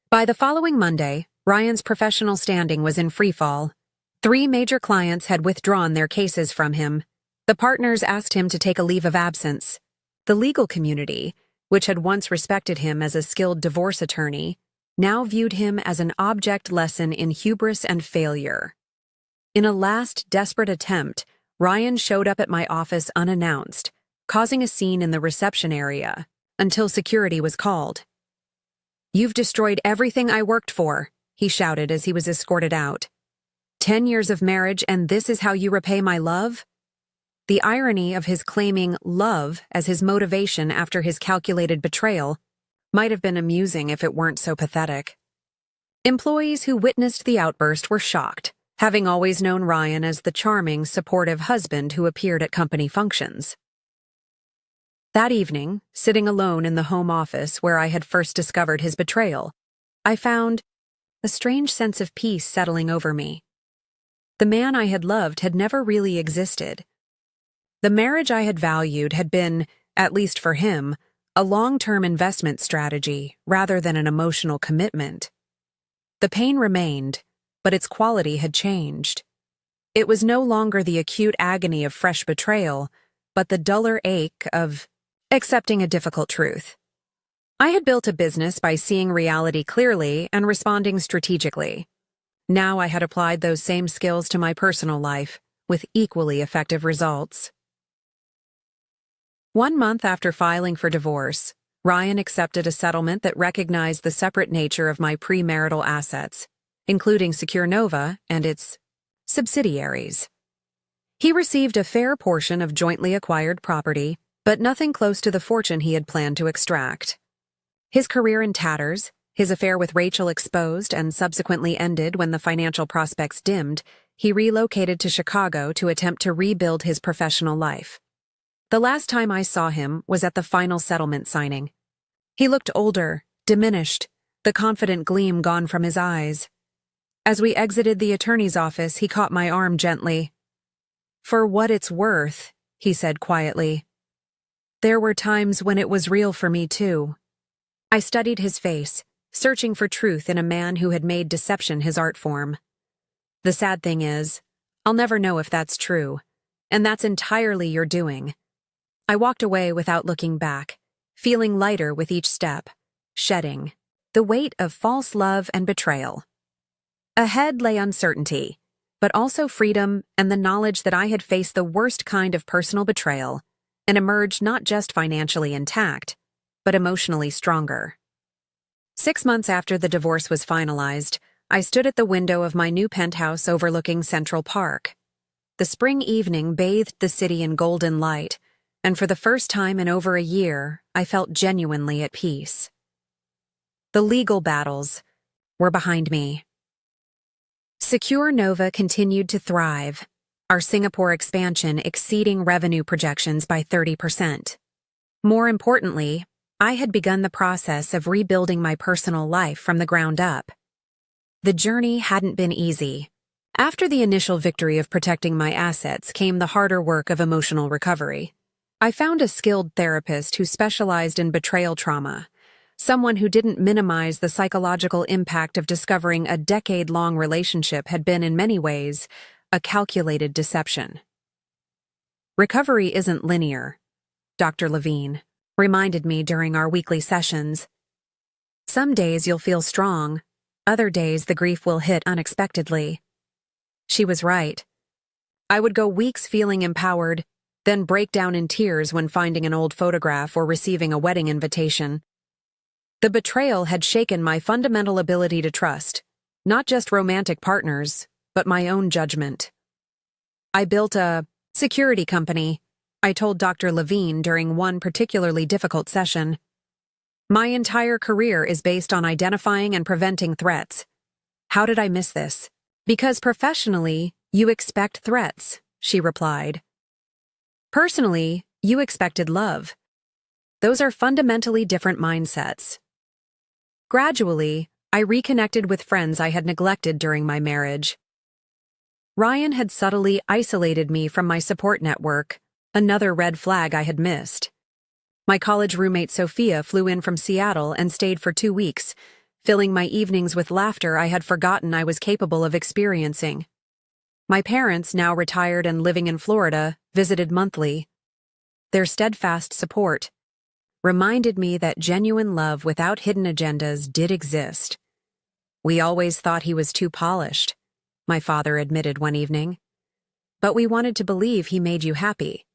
By the following Monday, Ryan's professional standing was in freefall. 3 major clients had withdrawn their cases from him. The partners asked him to take a leave of absence. The legal community, which had once respected him as a skilled divorce attorney, now viewed him as an object lesson in hubris and failure. In a last desperate attempt, Ryan showed up at my office unannounced, causing a scene in the reception area, until security was called. "You've destroyed everything I worked for," he shouted as he was escorted out. 10 years of marriage, and this is how you repay my love? The irony of his claiming love as his motivation after his calculated betrayal might have been amusing if it weren't so pathetic. Employees who witnessed the outburst were shocked, having always known Ryan as the charming, supportive husband who appeared at company functions. That evening, sitting alone in the home office where I had first discovered his betrayal, I found a strange sense of peace settling over me. The man I had loved had never really existed. The marriage I had valued had been, at least for him, a long-term investment strategy rather than an emotional commitment. The pain remained, but its quality had changed. It was no longer the acute agony of fresh betrayal, but the duller ache of accepting a difficult truth. I had built a business by seeing reality clearly and responding strategically. Now I had applied those same skills to my personal life, with equally effective results. 1 month after filing for divorce, Ryan accepted a settlement that recognized the separate nature of my premarital assets, including Secure Nova and its subsidiaries. He received a fair portion of jointly acquired property, but nothing close to the fortune he had planned to extract. His career in tatters, his affair with Rachel exposed and subsequently ended when the financial prospects dimmed, he relocated to Chicago to attempt to rebuild his professional life. The last time I saw him was at the final settlement signing. He looked older, diminished, the confident gleam gone from his eyes. As we exited the attorney's office, he caught my arm gently. "For what it's worth," he said quietly. "There were times when it was real for me too." I studied his face, searching for truth in a man who had made deception his art form. The sad thing is, I'll never know if that's true, and that's entirely your doing. I walked away without looking back, feeling lighter with each step, shedding the weight of false love and betrayal. Ahead lay uncertainty, but also freedom and the knowledge that I had faced the worst kind of personal betrayal and emerged not just financially intact, but emotionally stronger. 6 months after the divorce was finalized, I stood at the window of my new penthouse overlooking Central Park. The spring evening bathed the city in golden light, and for the first time in over a year, I felt genuinely at peace. The legal battles were behind me. Secure Nova continued to thrive, our Singapore expansion exceeding revenue projections by 30%. More importantly, I had begun the process of rebuilding my personal life from the ground up. The journey hadn't been easy. After the initial victory of protecting my assets came the harder work of emotional recovery. I found a skilled therapist who specialized in betrayal trauma, someone who didn't minimize the psychological impact of discovering a decade-long relationship had been in many ways a calculated deception. Recovery isn't linear, Dr. Levine reminded me during our weekly sessions. Some days you'll feel strong, other days the grief will hit unexpectedly. She was right. I would go weeks feeling empowered, then break down in tears when finding an old photograph or receiving a wedding invitation. The betrayal had shaken my fundamental ability to trust, not just romantic partners, but my own judgment. I built a security company, I told Dr. Levine during one particularly difficult session. My entire career is based on identifying and preventing threats. How did I miss this? Because professionally, you expect threats, she replied. Personally, you expected love. Those are fundamentally different mindsets. Gradually, I reconnected with friends I had neglected during my marriage. Ryan had subtly isolated me from my support network, another red flag I had missed. My college roommate Sophia flew in from Seattle and stayed for 2 weeks, filling my evenings with laughter I had forgotten I was capable of experiencing. My parents, now retired and living in Florida, visited monthly. Their steadfast support reminded me that genuine love without hidden agendas did exist. "We always thought he was too polished," my father admitted one evening. "But we wanted to believe he made you happy."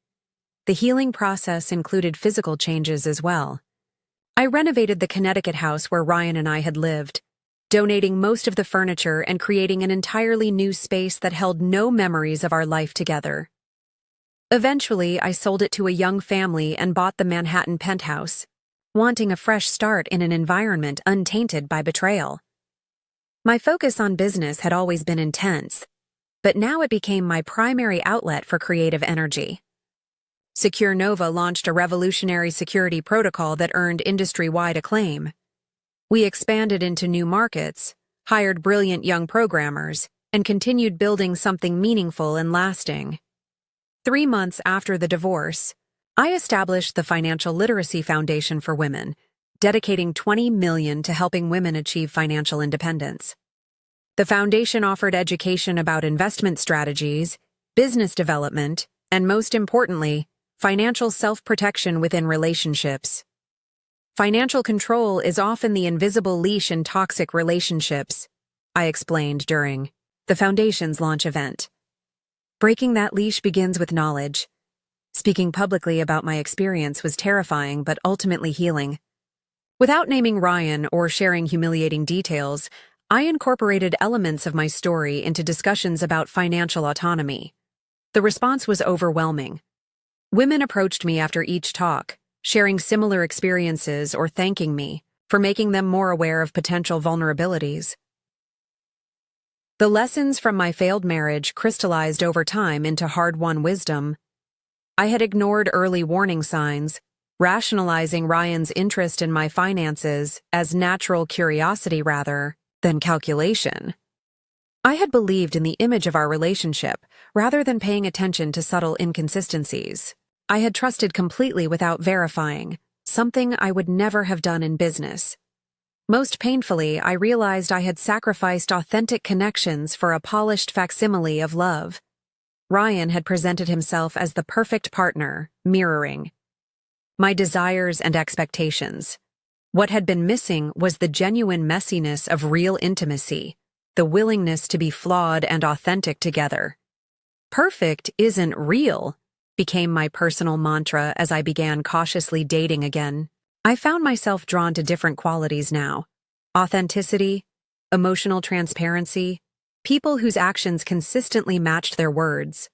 The healing process included physical changes as well. I renovated the Connecticut house where Ryan and I had lived, donating most of the furniture and creating an entirely new space that held no memories of our life together. Eventually, I sold it to a young family and bought the Manhattan penthouse, wanting a fresh start in an environment untainted by betrayal. My focus on business had always been intense, but now it became my primary outlet for creative energy. Secure Nova launched a revolutionary security protocol that earned industry-wide acclaim. We expanded into new markets, hired brilliant young programmers, and continued building something meaningful and lasting. 3 months after the divorce, I established the Financial Literacy Foundation for Women, dedicating $20 million to helping women achieve financial independence. The foundation offered education about investment strategies, business development, and most importantly, financial self-protection within relationships. Financial control is often the invisible leash in toxic relationships, I explained during the foundation's launch event. Breaking that leash begins with knowledge. Speaking publicly about my experience was terrifying but ultimately healing. Without naming Ryan or sharing humiliating details, I incorporated elements of my story into discussions about financial autonomy. The response was overwhelming. Women approached me after each talk, sharing similar experiences or thanking me for making them more aware of potential vulnerabilities. The lessons from my failed marriage crystallized over time into hard-won wisdom. I had ignored early warning signs, rationalizing Ryan's interest in my finances as natural curiosity rather than calculation. I had believed in the image of our relationship rather than paying attention to subtle inconsistencies. I had trusted completely without verifying, something I would never have done in business. Most painfully, I realized I had sacrificed authentic connections for a polished facsimile of love. Ryan had presented himself as the perfect partner, mirroring my desires and expectations. What had been missing was the genuine messiness of real intimacy, the willingness to be flawed and authentic together. "Perfect isn't real," became my personal mantra as I began cautiously dating again. I found myself drawn to different qualities now: authenticity, emotional transparency, people whose actions consistently matched their words.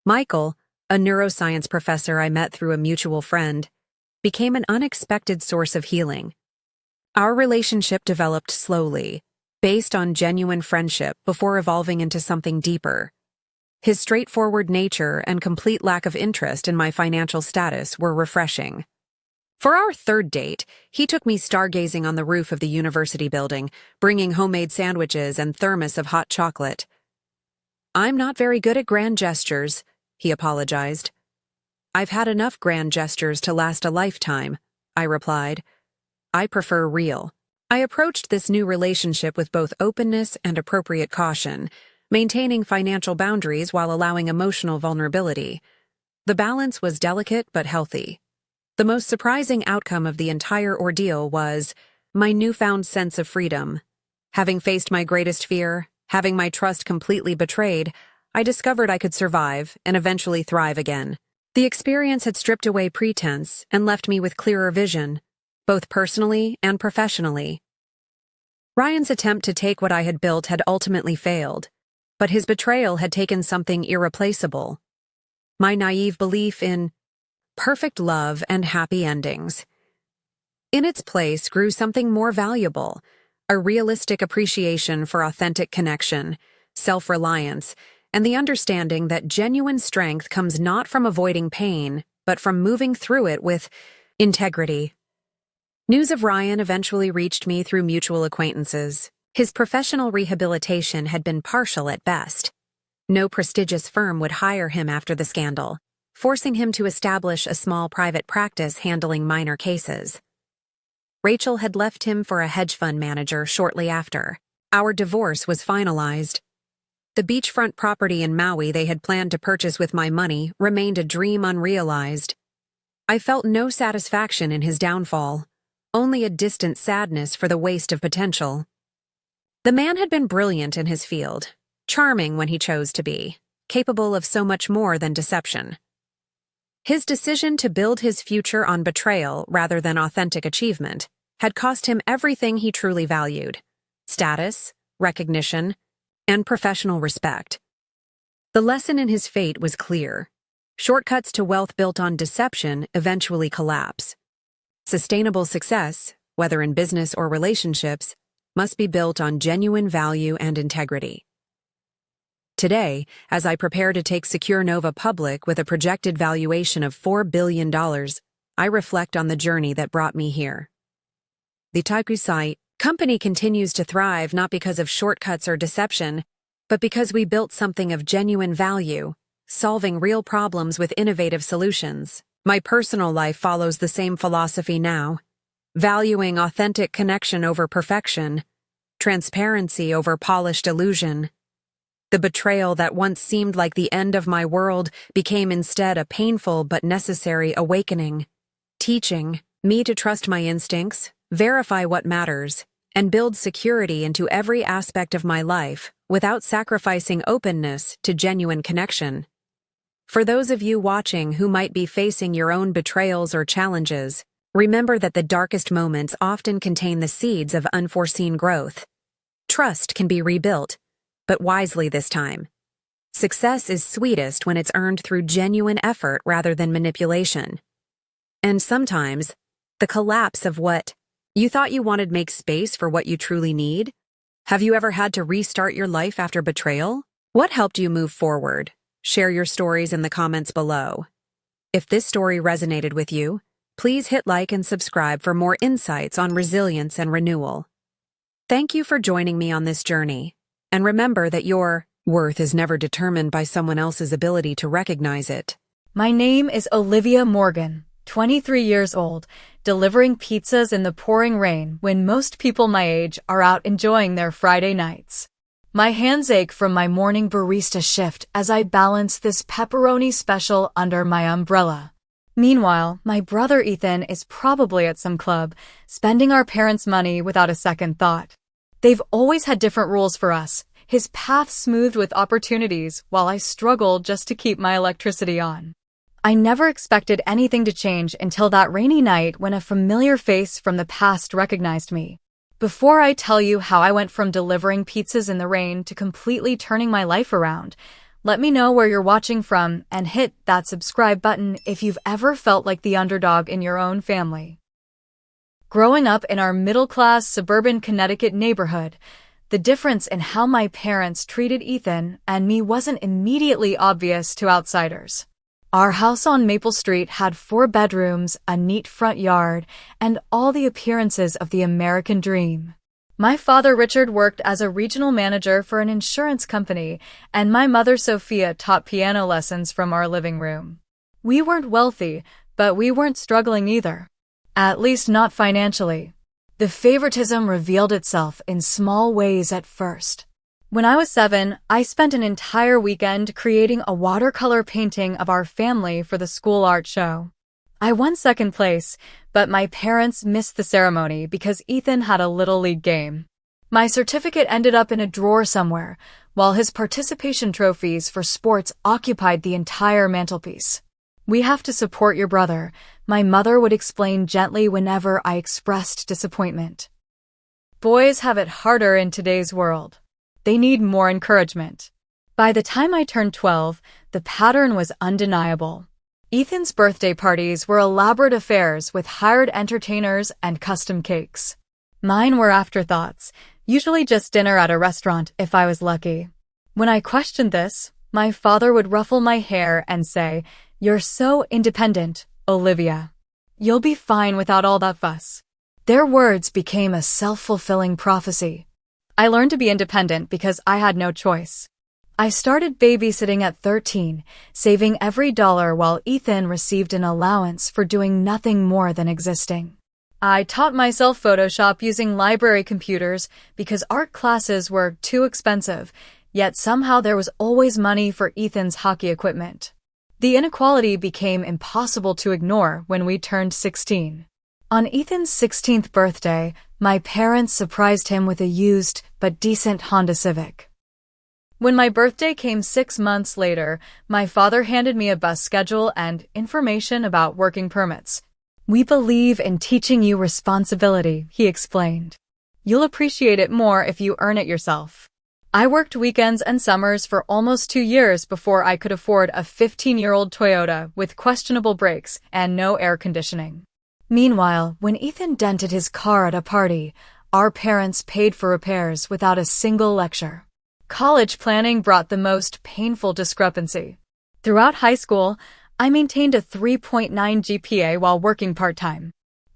Michael, a neuroscience professor I met through a mutual friend, became an unexpected source of healing. Our relationship developed slowly, based on genuine friendship before evolving into something deeper. His straightforward nature and complete lack of interest in my financial status were refreshing. For our third date, he took me stargazing on the roof of the university building, bringing homemade sandwiches and thermos of hot chocolate. "I'm not very good at grand gestures," he apologized. "I've had enough grand gestures to last a lifetime," I replied. "I prefer real." I approached this new relationship with both openness and appropriate caution, maintaining financial boundaries while allowing emotional vulnerability. The balance was delicate but healthy. The most surprising outcome of the entire ordeal was my newfound sense of freedom. Having faced my greatest fear, having my trust completely betrayed, I discovered I could survive and eventually thrive again. The experience had stripped away pretense and left me with clearer vision, both personally and professionally. Ryan's attempt to take what I had built had ultimately failed, but his betrayal had taken something irreplaceable: my naive belief in perfect love and happy endings. In its place grew something more valuable: a realistic appreciation for authentic connection, self-reliance, and the understanding that genuine strength comes not from avoiding pain, but from moving through it with integrity. News of Ryan eventually reached me through mutual acquaintances. His professional rehabilitation had been partial at best. No prestigious firm would hire him after the scandal, forcing him to establish a small private practice handling minor cases. Rachel had left him for a hedge fund manager shortly after. Our divorce was finalized. The beachfront property in Maui they had planned to purchase with my money remained a dream unrealized. I felt no satisfaction in his downfall, only a distant sadness for the waste of potential. The man had been brilliant in his field, charming when he chose to be, capable of so much more than deception. His decision to build his future on betrayal rather than authentic achievement had cost him everything he truly valued: status, recognition, and professional respect. The lesson in his fate was clear. Shortcuts to wealth built on deception eventually collapse. Sustainable success, whether in business or relationships, must be built on genuine value and integrity. Today, as I prepare to take Secure Nova public with a projected valuation of $4 billion, I reflect on the journey that brought me here. The Takusai company continues to thrive not because of shortcuts or deception, but because we built something of genuine value, solving real problems with innovative solutions. My personal life follows the same philosophy now, valuing authentic connection over perfection, transparency over polished illusion. The betrayal that once seemed like the end of my world became instead a painful but necessary awakening, teaching me to trust my instincts, verify what matters, and build security into every aspect of my life without sacrificing openness to genuine connection. For those of you watching who might be facing your own betrayals or challenges, remember that the darkest moments often contain the seeds of unforeseen growth. Trust can be rebuilt, but wisely this time. Success is sweetest when it's earned through genuine effort rather than manipulation. And sometimes, the collapse of what you thought you wanted makes space for what you truly need. Have you ever had to restart your life after betrayal? What helped you move forward? Share your stories in the comments below. If this story resonated with you, please hit like and subscribe for more insights on resilience and renewal. Thank you for joining me on this journey. And remember that your worth is never determined by someone else's ability to recognize it. My name is Olivia Morgan, 23 years old, delivering pizzas in the pouring rain when most people my age are out enjoying their Friday nights. My hands ache from my morning barista shift as I balance this pepperoni special under my umbrella. Meanwhile, my brother Ethan is probably at some club, spending our parents' money without a second thought. They've always had different rules for us, his path smoothed with opportunities while I struggled just to keep my electricity on. I never expected anything to change until that rainy night when a familiar face from the past recognized me. Before I tell you how I went from delivering pizzas in the rain to completely turning my life around, let me know where you're watching from and hit that subscribe button if you've ever felt like the underdog in your own family. Growing up in our middle-class suburban Connecticut neighborhood, the difference in how my parents treated Ethan and me wasn't immediately obvious to outsiders. Our house on Maple Street had 4 bedrooms, a neat front yard, and all the appearances of the American dream. My father Richard worked as a regional manager for an insurance company, and my mother Sophia taught piano lessons from our living room. We weren't wealthy, but we weren't struggling either. At least not financially. The favoritism revealed itself in small ways at first. When I was 7, I spent an entire weekend creating a watercolor painting of our family for the school art show. I won second place, but my parents missed the ceremony because Ethan had a little league game. My certificate ended up in a drawer somewhere, while his participation trophies for sports occupied the entire mantelpiece. "We have to support your brother," my mother would explain gently whenever I expressed disappointment. Boys have it harder in today's world. They need more encouragement. By the time I turned 12, the pattern was undeniable. Ethan's birthday parties were elaborate affairs with hired entertainers and custom cakes. Mine were afterthoughts, usually just dinner at a restaurant if I was lucky. When I questioned this, my father would ruffle my hair and say, "You're so independent, Olivia. You'll be fine without all that fuss." Their words became a self-fulfilling prophecy. I learned to be independent because I had no choice. I started babysitting at 13, saving every dollar while Ethan received an allowance for doing nothing more than existing. I taught myself Photoshop using library computers because art classes were too expensive, yet somehow there was always money for Ethan's hockey equipment. The inequality became impossible to ignore when we turned 16. On Ethan's 16th birthday, my parents surprised him with a used but decent Honda Civic. When my birthday came 6 months later, my father handed me a bus schedule and information about working permits. "We believe in teaching you responsibility," he explained. "You'll appreciate it more if you earn it yourself." I worked weekends and summers for almost 2 years before I could afford a 15-year-old Toyota with questionable brakes and no air conditioning. Meanwhile, when Ethan dented his car at a party, our parents paid for repairs without a single lecture. College planning brought the most painful discrepancy. Throughout high school, I maintained a 3.9 GPA while working part-time.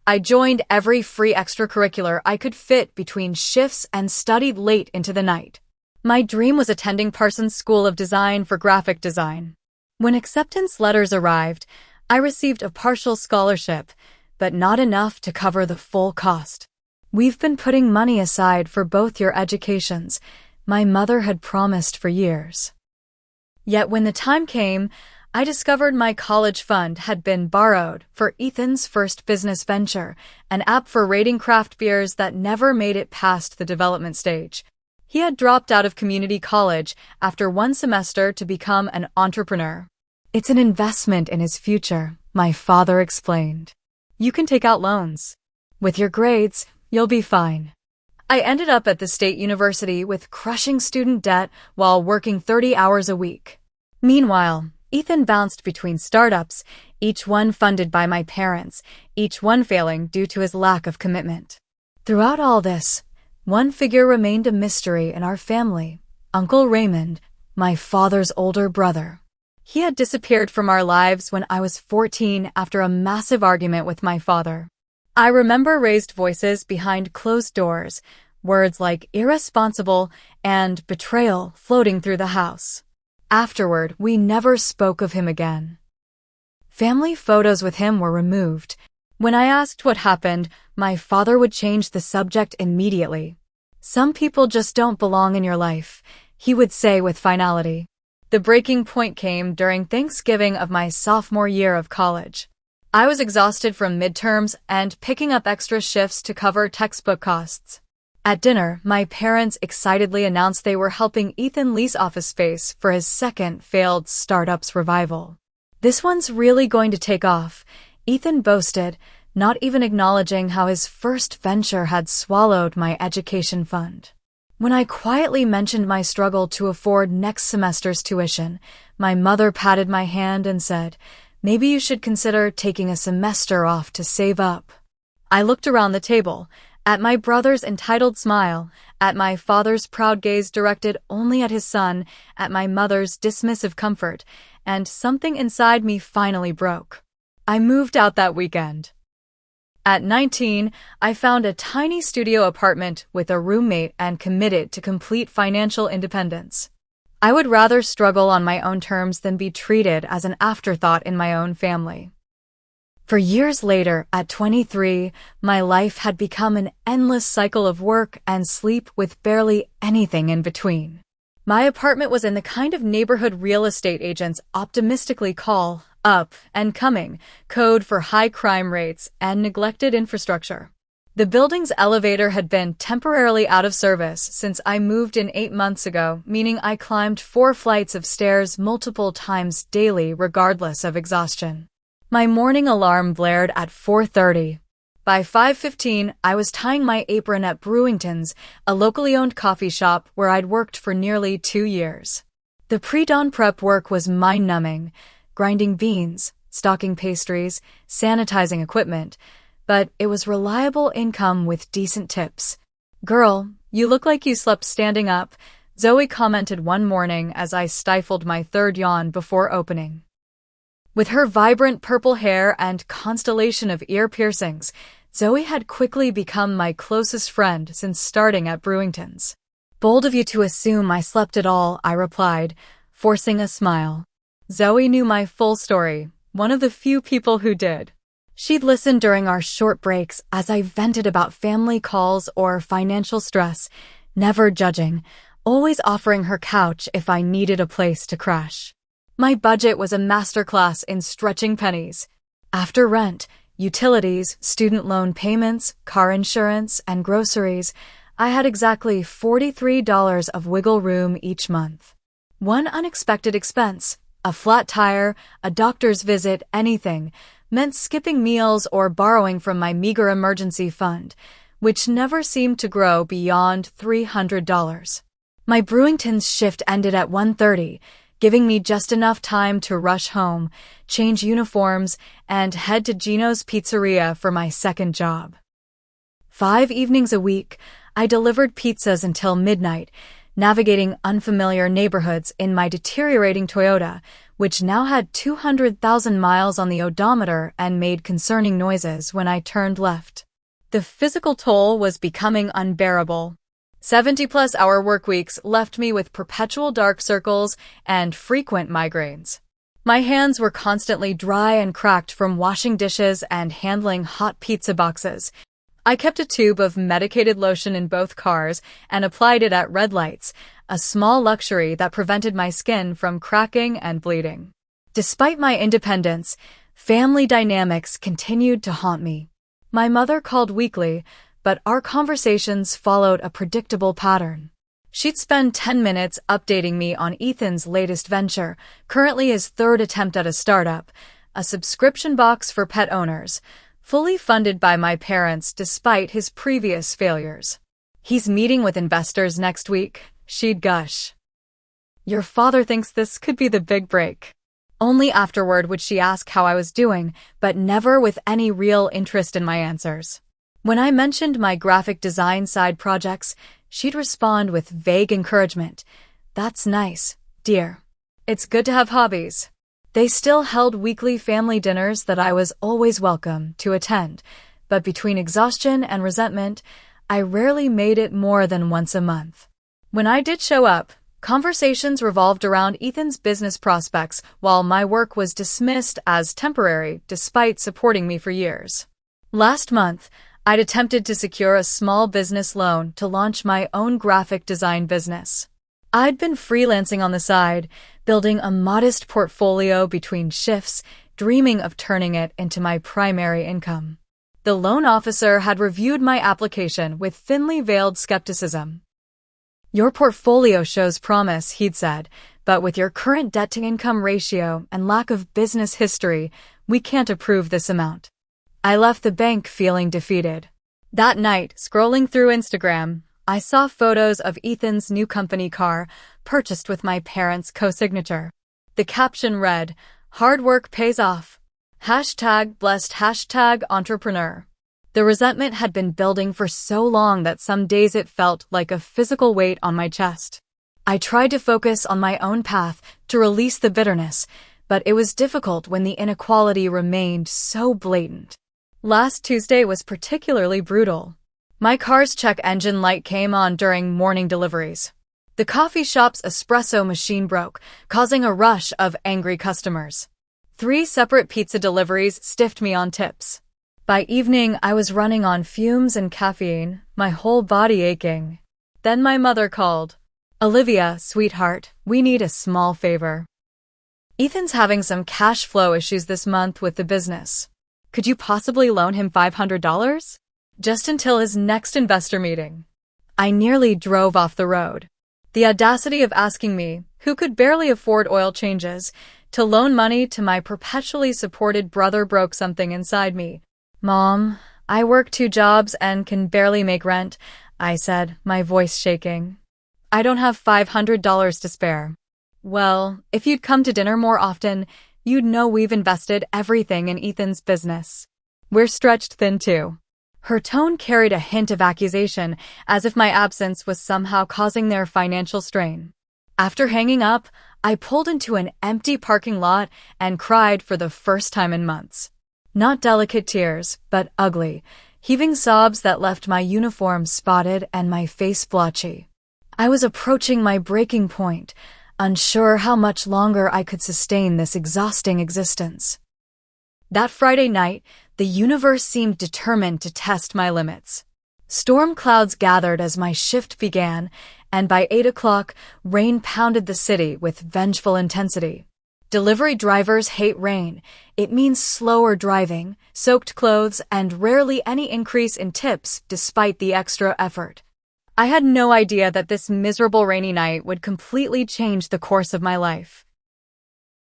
I joined every free extracurricular I could fit between shifts and studied late into the night. My dream was attending Parsons School of Design for graphic design. When acceptance letters arrived, I received a partial scholarship, but not enough to cover the full cost. "We've been putting money aside for both your educations," my mother had promised for years. Yet when the time came, I discovered my college fund had been borrowed for Ethan's first business venture, an app for rating craft beers that never made it past the development stage. He had dropped out of community college after 1 semester to become an entrepreneur. "It's an investment in his future," my father explained. "You can take out loans. With your grades, you'll be fine." I ended up at the state university with crushing student debt while working 30 hours a week. Meanwhile, Ethan bounced between startups, each one funded by my parents, each one failing due to his lack of commitment. Throughout all this, one figure remained a mystery in our family: Uncle Raymond, my father's older brother. He had disappeared from our lives when I was 14 after a massive argument with my father. I remember raised voices behind closed doors, words like irresponsible and betrayal floating through the house. Afterward, we never spoke of him again. Family photos with him were removed. When I asked what happened, my father would change the subject immediately. "Some people just don't belong in your life," he would say with finality. The breaking point came during Thanksgiving of my sophomore year of college. I was exhausted from midterms and picking up extra shifts to cover textbook costs. At dinner, my parents excitedly announced they were helping Ethan lease office space for his second failed startup's revival. "This one's really going to take off," Ethan boasted, not even acknowledging how his first venture had swallowed my education fund. When I quietly mentioned my struggle to afford next semester's tuition, my mother patted my hand and said, "Maybe you should consider taking a semester off to save up." I looked around the table, at my brother's entitled smile, at my father's proud gaze directed only at his son, at my mother's dismissive comfort, and something inside me finally broke. I moved out that weekend. At 19, I found a tiny studio apartment with a roommate and committed to complete financial independence. I would rather struggle on my own terms than be treated as an afterthought in my own family. For years later, at 23, my life had become an endless cycle of work and sleep with barely anything in between. My apartment was in the kind of neighborhood real estate agents optimistically call up and coming, code for high crime rates and neglected infrastructure. The building's elevator had been temporarily out of service since I moved in 8 months ago, meaning I climbed 4 flights of stairs multiple times daily regardless of exhaustion. My morning alarm blared at 4:30. By 5:15, I was tying my apron at Brewington's, a locally owned coffee shop where I'd worked for nearly 2 years. The pre-dawn prep work was mind-numbing, grinding beans, stocking pastries, sanitizing equipment, but it was reliable income with decent tips. "Girl, you look like you slept standing up," Zoe commented one morning as I stifled my third yawn before opening. With her vibrant purple hair and constellation of ear piercings, Zoe had quickly become my closest friend since starting at Brewington's. "Bold of you to assume I slept at all," I replied, forcing a smile. Zoe knew my full story, one of the few people who did. She'd listen during our short breaks as I vented about family calls or financial stress, never judging, always offering her couch if I needed a place to crash. My budget was a masterclass in stretching pennies. After rent, utilities, student loan payments, car insurance, and groceries, I had exactly $43 of wiggle room each month. One unexpected expense, a flat tire, a doctor's visit, anything, meant skipping meals or borrowing from my meager emergency fund, which never seemed to grow beyond $300. My Brewington's shift ended at 1:30, giving me just enough time to rush home, change uniforms, and head to Gino's Pizzeria for my second job. 5 evenings a week, I delivered pizzas until midnight, navigating unfamiliar neighborhoods in my deteriorating Toyota, which now had 200,000 miles on the odometer and made concerning noises when I turned left. The physical toll was becoming unbearable. 70-plus hour work weeks left me with perpetual dark circles and frequent migraines. My hands were constantly dry and cracked from washing dishes and handling hot pizza boxes. I kept a tube of medicated lotion in both cars and applied it at red lights, a small luxury that prevented my skin from cracking and bleeding. Despite my independence, family dynamics continued to haunt me. My mother called weekly, but our conversations followed a predictable pattern. She'd spend 10 minutes updating me on Ethan's latest venture, currently his third attempt at a startup, a subscription box for pet owners, fully funded by my parents despite his previous failures. "He's meeting with investors next week," she'd gush. "Your father thinks this could be the big break." Only afterward would she ask how I was doing, but never with any real interest in my answers. When I mentioned my graphic design side projects, she'd respond with vague encouragement. "That's nice, dear. It's good to have hobbies." They still held weekly family dinners that I was always welcome to attend, but between exhaustion and resentment, I rarely made it more than once a month. When I did show up, conversations revolved around Ethan's business prospects while my work was dismissed as temporary despite supporting me for years. Last month, I'd attempted to secure a small business loan to launch my own graphic design business. I'd been freelancing on the side, building a modest portfolio between shifts, dreaming of turning it into my primary income. The loan officer had reviewed my application with thinly veiled skepticism. "Your portfolio shows promise," he'd said, "but with your current debt-to-income ratio and lack of business history, we can't approve this amount." I left the bank feeling defeated. That night, scrolling through Instagram, I saw photos of Ethan's new company car, purchased with my parents' co-signature. The caption read, "Hard work pays off. #blessed #entrepreneur." The resentment had been building for so long that some days it felt like a physical weight on my chest. I tried to focus on my own path to release the bitterness, but it was difficult when the inequality remained so blatant. Last Tuesday was particularly brutal. My car's check engine light came on during morning deliveries. The coffee shop's espresso machine broke, causing a rush of angry customers. 3 separate pizza deliveries stiffed me on tips. By evening, I was running on fumes and caffeine, my whole body aching. Then my mother called. "Olivia, sweetheart, we need a small favor. Ethan's having some cash flow issues this month with the business. Could you possibly loan him $500? Just until his next investor meeting." I nearly drove off the road. The audacity of asking me, who could barely afford oil changes, to loan money to my perpetually supported brother broke something inside me. "Mom, I work 2 jobs and can barely make rent," I said, my voice shaking. "I don't have $500 to spare." "Well, if you'd come to dinner more often, you'd know we've invested everything in Ethan's business. We're stretched thin too." Her tone carried a hint of accusation, as if my absence was somehow causing their financial strain. After hanging up, I pulled into an empty parking lot and cried for the first time in months. Not delicate tears, but ugly, heaving sobs that left my uniform spotted and my face blotchy. I was approaching my breaking point, unsure how much longer I could sustain this exhausting existence. That Friday night, the universe seemed determined to test my limits. Storm clouds gathered as my shift began, and by 8 o'clock, rain pounded the city with vengeful intensity. Delivery drivers hate rain. It means slower driving, soaked clothes, and rarely any increase in tips despite the extra effort. I had no idea that this miserable rainy night would completely change the course of my life.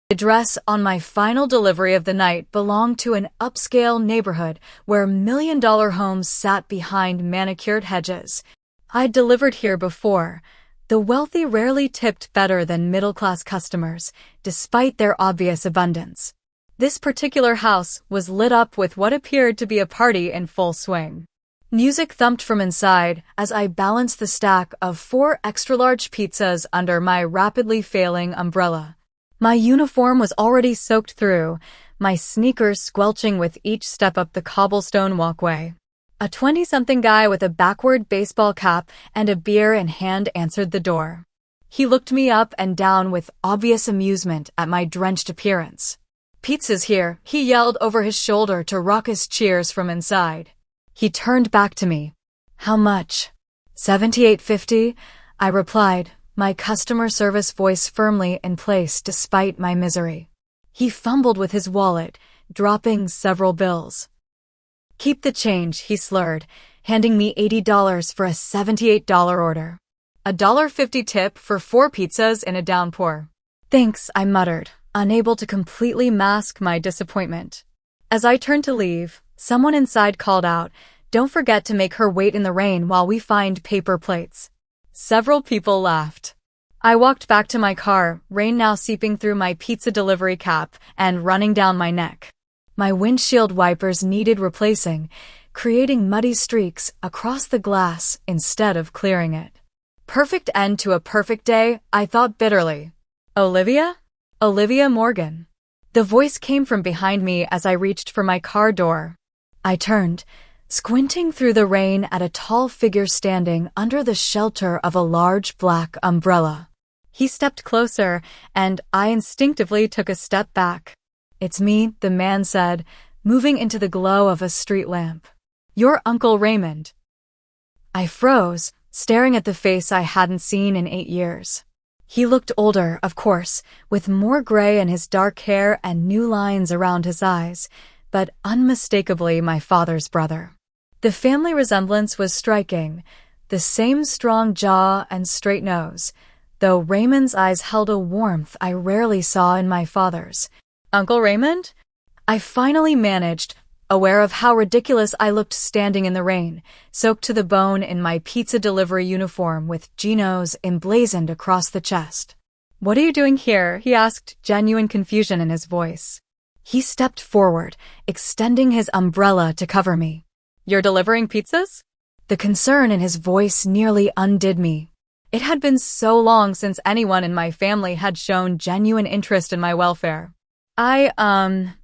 The address on my final delivery of the night belonged to an upscale neighborhood where million-dollar homes sat behind manicured hedges. I'd delivered here before. The wealthy rarely tipped better than middle-class customers, despite their obvious abundance. This particular house was lit up with what appeared to be a party in full swing. Music thumped from inside as I balanced the stack of 4 extra-large pizzas under my rapidly failing umbrella. My uniform was already soaked through, my sneakers squelching with each step up the cobblestone walkway. A 20-something guy with a backward baseball cap and a beer in hand answered the door. He looked me up and down with obvious amusement at my drenched appearance. "Pizza's here," he yelled over his shoulder to raucous cheers from inside. He turned back to me. "How much?" $78.50, I replied, my customer service voice firmly in place despite my misery. He fumbled with his wallet, dropping several bills. "Keep the change," he slurred, handing me $80 for a $78 order. A $1.50 tip for 4 pizzas in a downpour. "Thanks," I muttered, unable to completely mask my disappointment. As I turned to leave, someone inside called out, "Don't forget to make her wait in the rain while we find paper plates." Several people laughed. I walked back to my car, rain now seeping through my pizza delivery cap and running down my neck. My windshield wipers needed replacing, creating muddy streaks across the glass instead of clearing it. Perfect end to a perfect day, I thought bitterly. "Olivia? Olivia Morgan." The voice came from behind me as I reached for my car door. I turned, squinting through the rain at a tall figure standing under the shelter of a large black umbrella. He stepped closer, and I instinctively took a step back. "It's me," the man said, moving into the glow of a street lamp. "You're Uncle Raymond." I froze, staring at the face I hadn't seen in 8 years. He looked older, of course, with more gray in his dark hair and new lines around his eyes, but unmistakably my father's brother. The family resemblance was striking, the same strong jaw and straight nose, though Raymond's eyes held a warmth I rarely saw in my father's. "Uncle Raymond?" I finally managed, aware of how ridiculous I looked standing in the rain, soaked to the bone in my pizza delivery uniform with Geno's emblazoned across the chest. "What are you doing here?" he asked, genuine confusion in his voice. He stepped forward, extending his umbrella to cover me. "You're delivering pizzas?" The concern in his voice nearly undid me. It had been so long since anyone in my family had shown genuine interest in my welfare.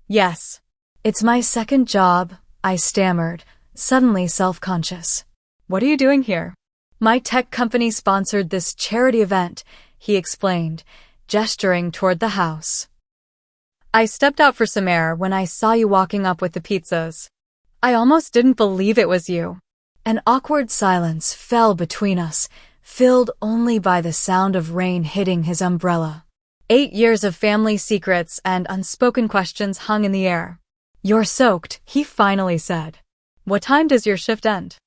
Yes. "It's my second job," I stammered, suddenly self-conscious. "What are you doing here?" "My tech company sponsored this charity event," he explained, gesturing toward the house. "I stepped out for some air when I saw you walking up with the pizzas. I almost didn't believe it was you." An awkward silence fell between us, filled only by the sound of rain hitting his umbrella. 8 years of family secrets and unspoken questions hung in the air. "You're soaked," he finally said. "What time does your shift end?"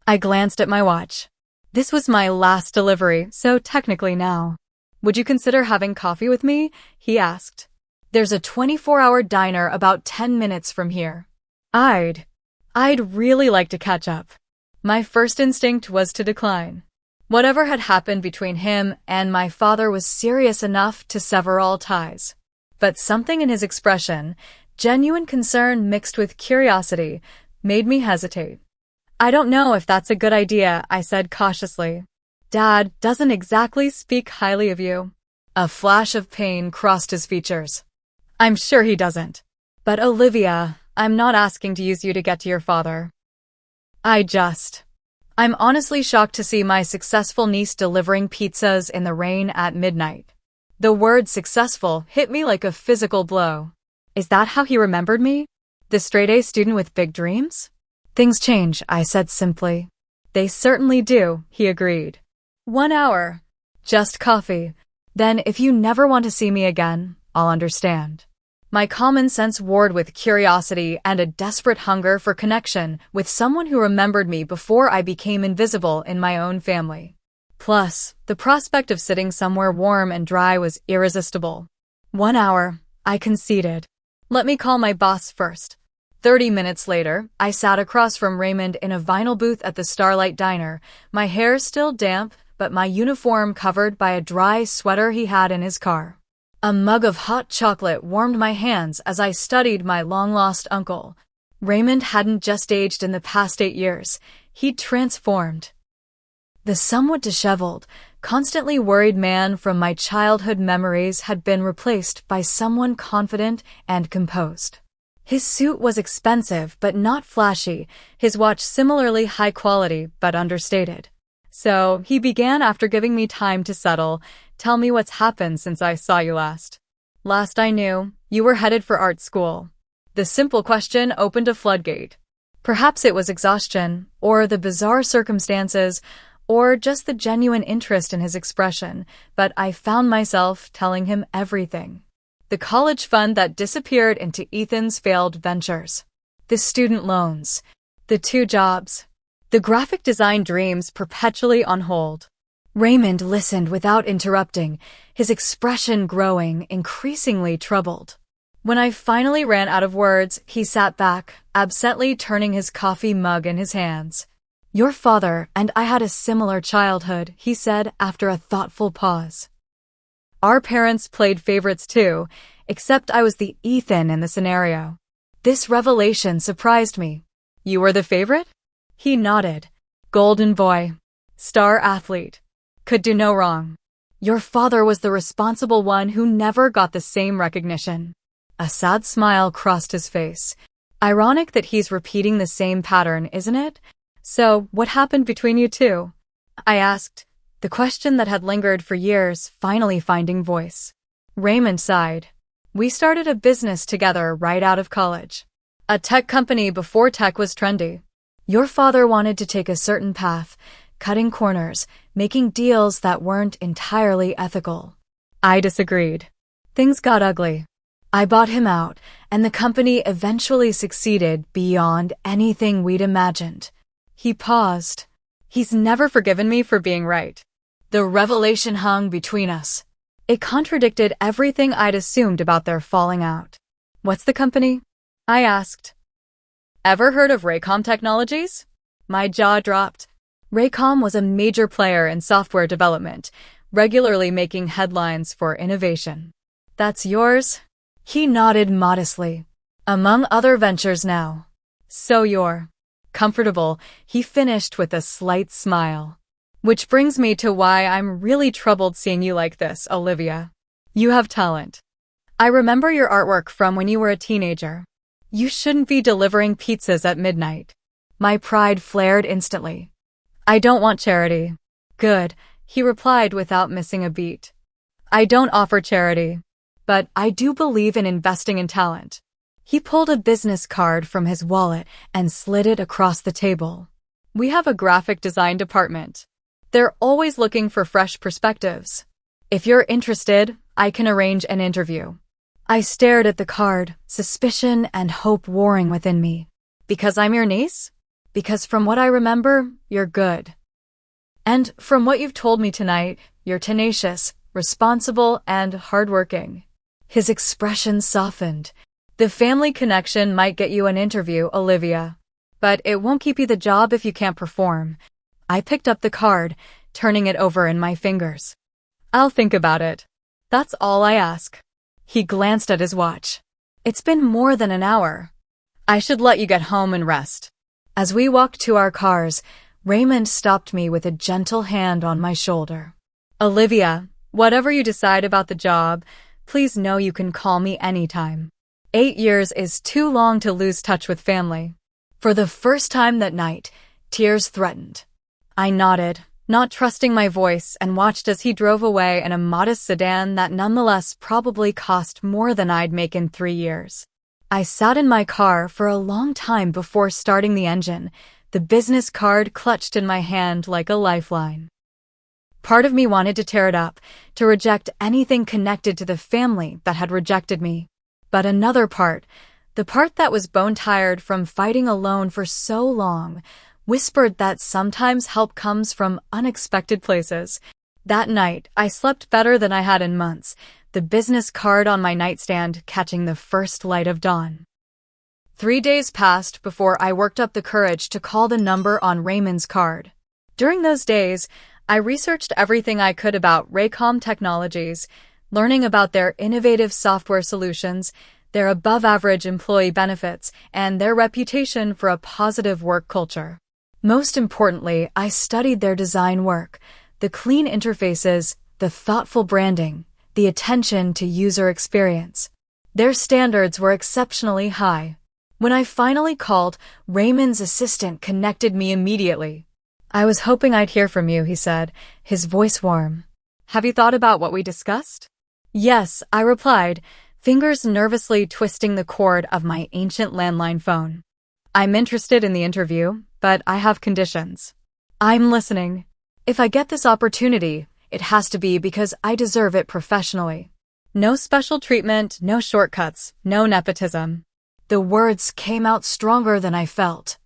I glanced at my watch. This was my last delivery, so technically now. "Would you consider having coffee with me?" he asked. "There's a 24-hour diner about 10 minutes from here." I'd really like to catch up. My first instinct was to decline. Whatever had happened between him and my father was serious enough to sever all ties. But something in his expression, genuine concern mixed with curiosity, made me hesitate. "I don't know if that's a good idea," I said cautiously. "Dad doesn't exactly speak highly of you." A flash of pain crossed his features. "I'm sure he doesn't. But Olivia, I'm not asking to use you to get to your father. I'm honestly shocked to see my successful niece delivering pizzas in the rain at midnight." The word successful hit me like a physical blow. Is that how he remembered me? The straight-A student with big dreams? "Things change," I said simply. "They certainly do," he agreed. 1 hour. Just coffee. Then if you never want to see me again, I'll understand. My common sense warred with curiosity and a desperate hunger for connection with someone who remembered me before I became invisible in my own family. Plus, the prospect of sitting somewhere warm and dry was irresistible. 1 hour, I conceded. Let me call my boss first. 30 minutes later, I sat across from Raymond in a vinyl booth at the Starlight Diner, my hair still damp, but my uniform covered by a dry sweater he had in his car. A mug of hot chocolate warmed my hands as I studied my long-lost uncle. Raymond hadn't just aged in the past 8 years. He'd transformed. The somewhat disheveled, constantly worried man from my childhood memories had been replaced by someone confident and composed. His suit was expensive but not flashy, his watch similarly high quality but understated. So he began after giving me time to settle. Tell me what's happened since I saw you last. Last I knew, you were headed for art school. The simple question opened a floodgate. Perhaps it was exhaustion, or the bizarre circumstances, or just the genuine interest in his expression, but I found myself telling him everything. The college fund that disappeared into Ethan's failed ventures. The student loans. The 2 jobs. The graphic design dreams perpetually on hold. Raymond listened without interrupting, his expression growing, increasingly troubled. When I finally ran out of words, he sat back, absently turning his coffee mug in his hands. Your father and I had a similar childhood, he said after a thoughtful pause. Our parents played favorites too, except I was the Ethan in the scenario. This revelation surprised me. You were the favorite? He nodded. Golden boy. Star athlete. Could do no wrong. Your father was the responsible one who never got the same recognition. A sad smile crossed his face. Ironic that he's repeating the same pattern, isn't it? So, what happened between you two? I asked, the question that had lingered for years finally finding voice. Raymond sighed. We started a business together right out of college. A tech company before tech was trendy. Your father wanted to take a certain path, cutting corners, making deals that weren't entirely ethical. I disagreed. Things got ugly. I bought him out, and the company eventually succeeded beyond anything we'd imagined. He paused. He's never forgiven me for being right. The revelation hung between us. It contradicted everything I'd assumed about their falling out. What's the company? I asked. Ever heard of Raycom Technologies? My jaw dropped. Raycom was a major player in software development, regularly making headlines for innovation. That's yours? He nodded modestly. Among other ventures now. So you're comfortable, he finished with a slight smile. Which brings me to why I'm really troubled seeing you like this, Olivia. You have talent. I remember your artwork from when you were a teenager. You shouldn't be delivering pizzas at midnight. My pride flared instantly. I don't want charity. Good, he replied without missing a beat. I don't offer charity, but I do believe in investing in talent. He pulled a business card from his wallet and slid it across the table. We have a graphic design department. They're always looking for fresh perspectives. If you're interested, I can arrange an interview. I stared at the card, suspicion and hope warring within me. Because I'm your niece? Because from what I remember, you're good. And from what you've told me tonight, you're tenacious, responsible, and hardworking. His expression softened. The family connection might get you an interview, Olivia. But it won't keep you the job if you can't perform. I picked up the card, turning it over in my fingers. I'll think about it. That's all I ask. He glanced at his watch. It's been more than an hour. I should let you get home and rest. As we walked to our cars, Raymond stopped me with a gentle hand on my shoulder. Olivia, whatever you decide about the job, please know you can call me anytime. 8 years is too long to lose touch with family. For the first time that night, tears threatened. I nodded, not trusting my voice, and watched as he drove away in a modest sedan that nonetheless probably cost more than I'd make in 3 years. I sat in my car for a long time before starting the engine, the business card clutched in my hand like a lifeline. Part of me wanted to tear it up, to reject anything connected to the family that had rejected me. But another part, the part that was bone-tired from fighting alone for so long, whispered that sometimes help comes from unexpected places. That night, I slept better than I had in months, the business card on my nightstand catching the first light of dawn. 3 days passed before I worked up the courage to call the number on Raymond's card. During those days, I researched everything I could about Raycom Technologies, learning about their innovative software solutions, their above-average employee benefits, and their reputation for a positive work culture. Most importantly, I studied their design work, the clean interfaces, the thoughtful branding, the attention to user experience. Their standards were exceptionally high. When I finally called, Raymond's assistant connected me immediately. "I was hoping I'd hear from you," he said, his voice warm. "Have you thought about what we discussed?" "Yes," I replied, fingers nervously twisting the cord of my ancient landline phone. "I'm interested in the interview, but I have conditions." "I'm listening." "If I get this opportunity, it has to be because I deserve it professionally. No special treatment, no shortcuts, no nepotism." The words came out stronger than I felt.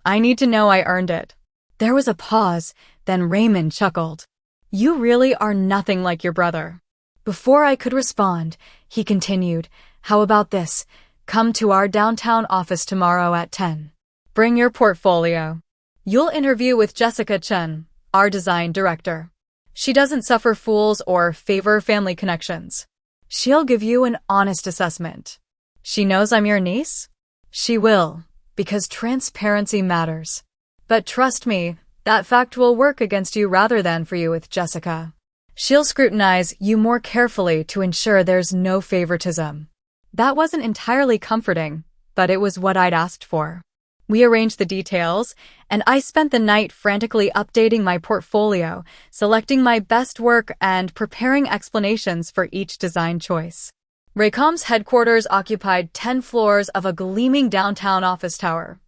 "I need to know I earned it." There was a pause, then Raymond chuckled. "You really are nothing like your brother." Before I could respond, he continued, "How about this? Come to our downtown office tomorrow at 10. Bring your portfolio. You'll interview with Jessica Chen, our design director. She doesn't suffer fools or favor family connections. She'll give you an honest assessment." "She knows I'm your niece?" "She will, because transparency matters. But trust me, that fact will work against you rather than for you with Jessica. She'll scrutinize you more carefully to ensure there's no favoritism." That wasn't entirely comforting, but it was what I'd asked for. We arranged the details, and I spent the night frantically updating my portfolio, selecting my best work and preparing explanations for each design choice. Raycom's headquarters occupied 10 floors of a gleaming downtown office tower.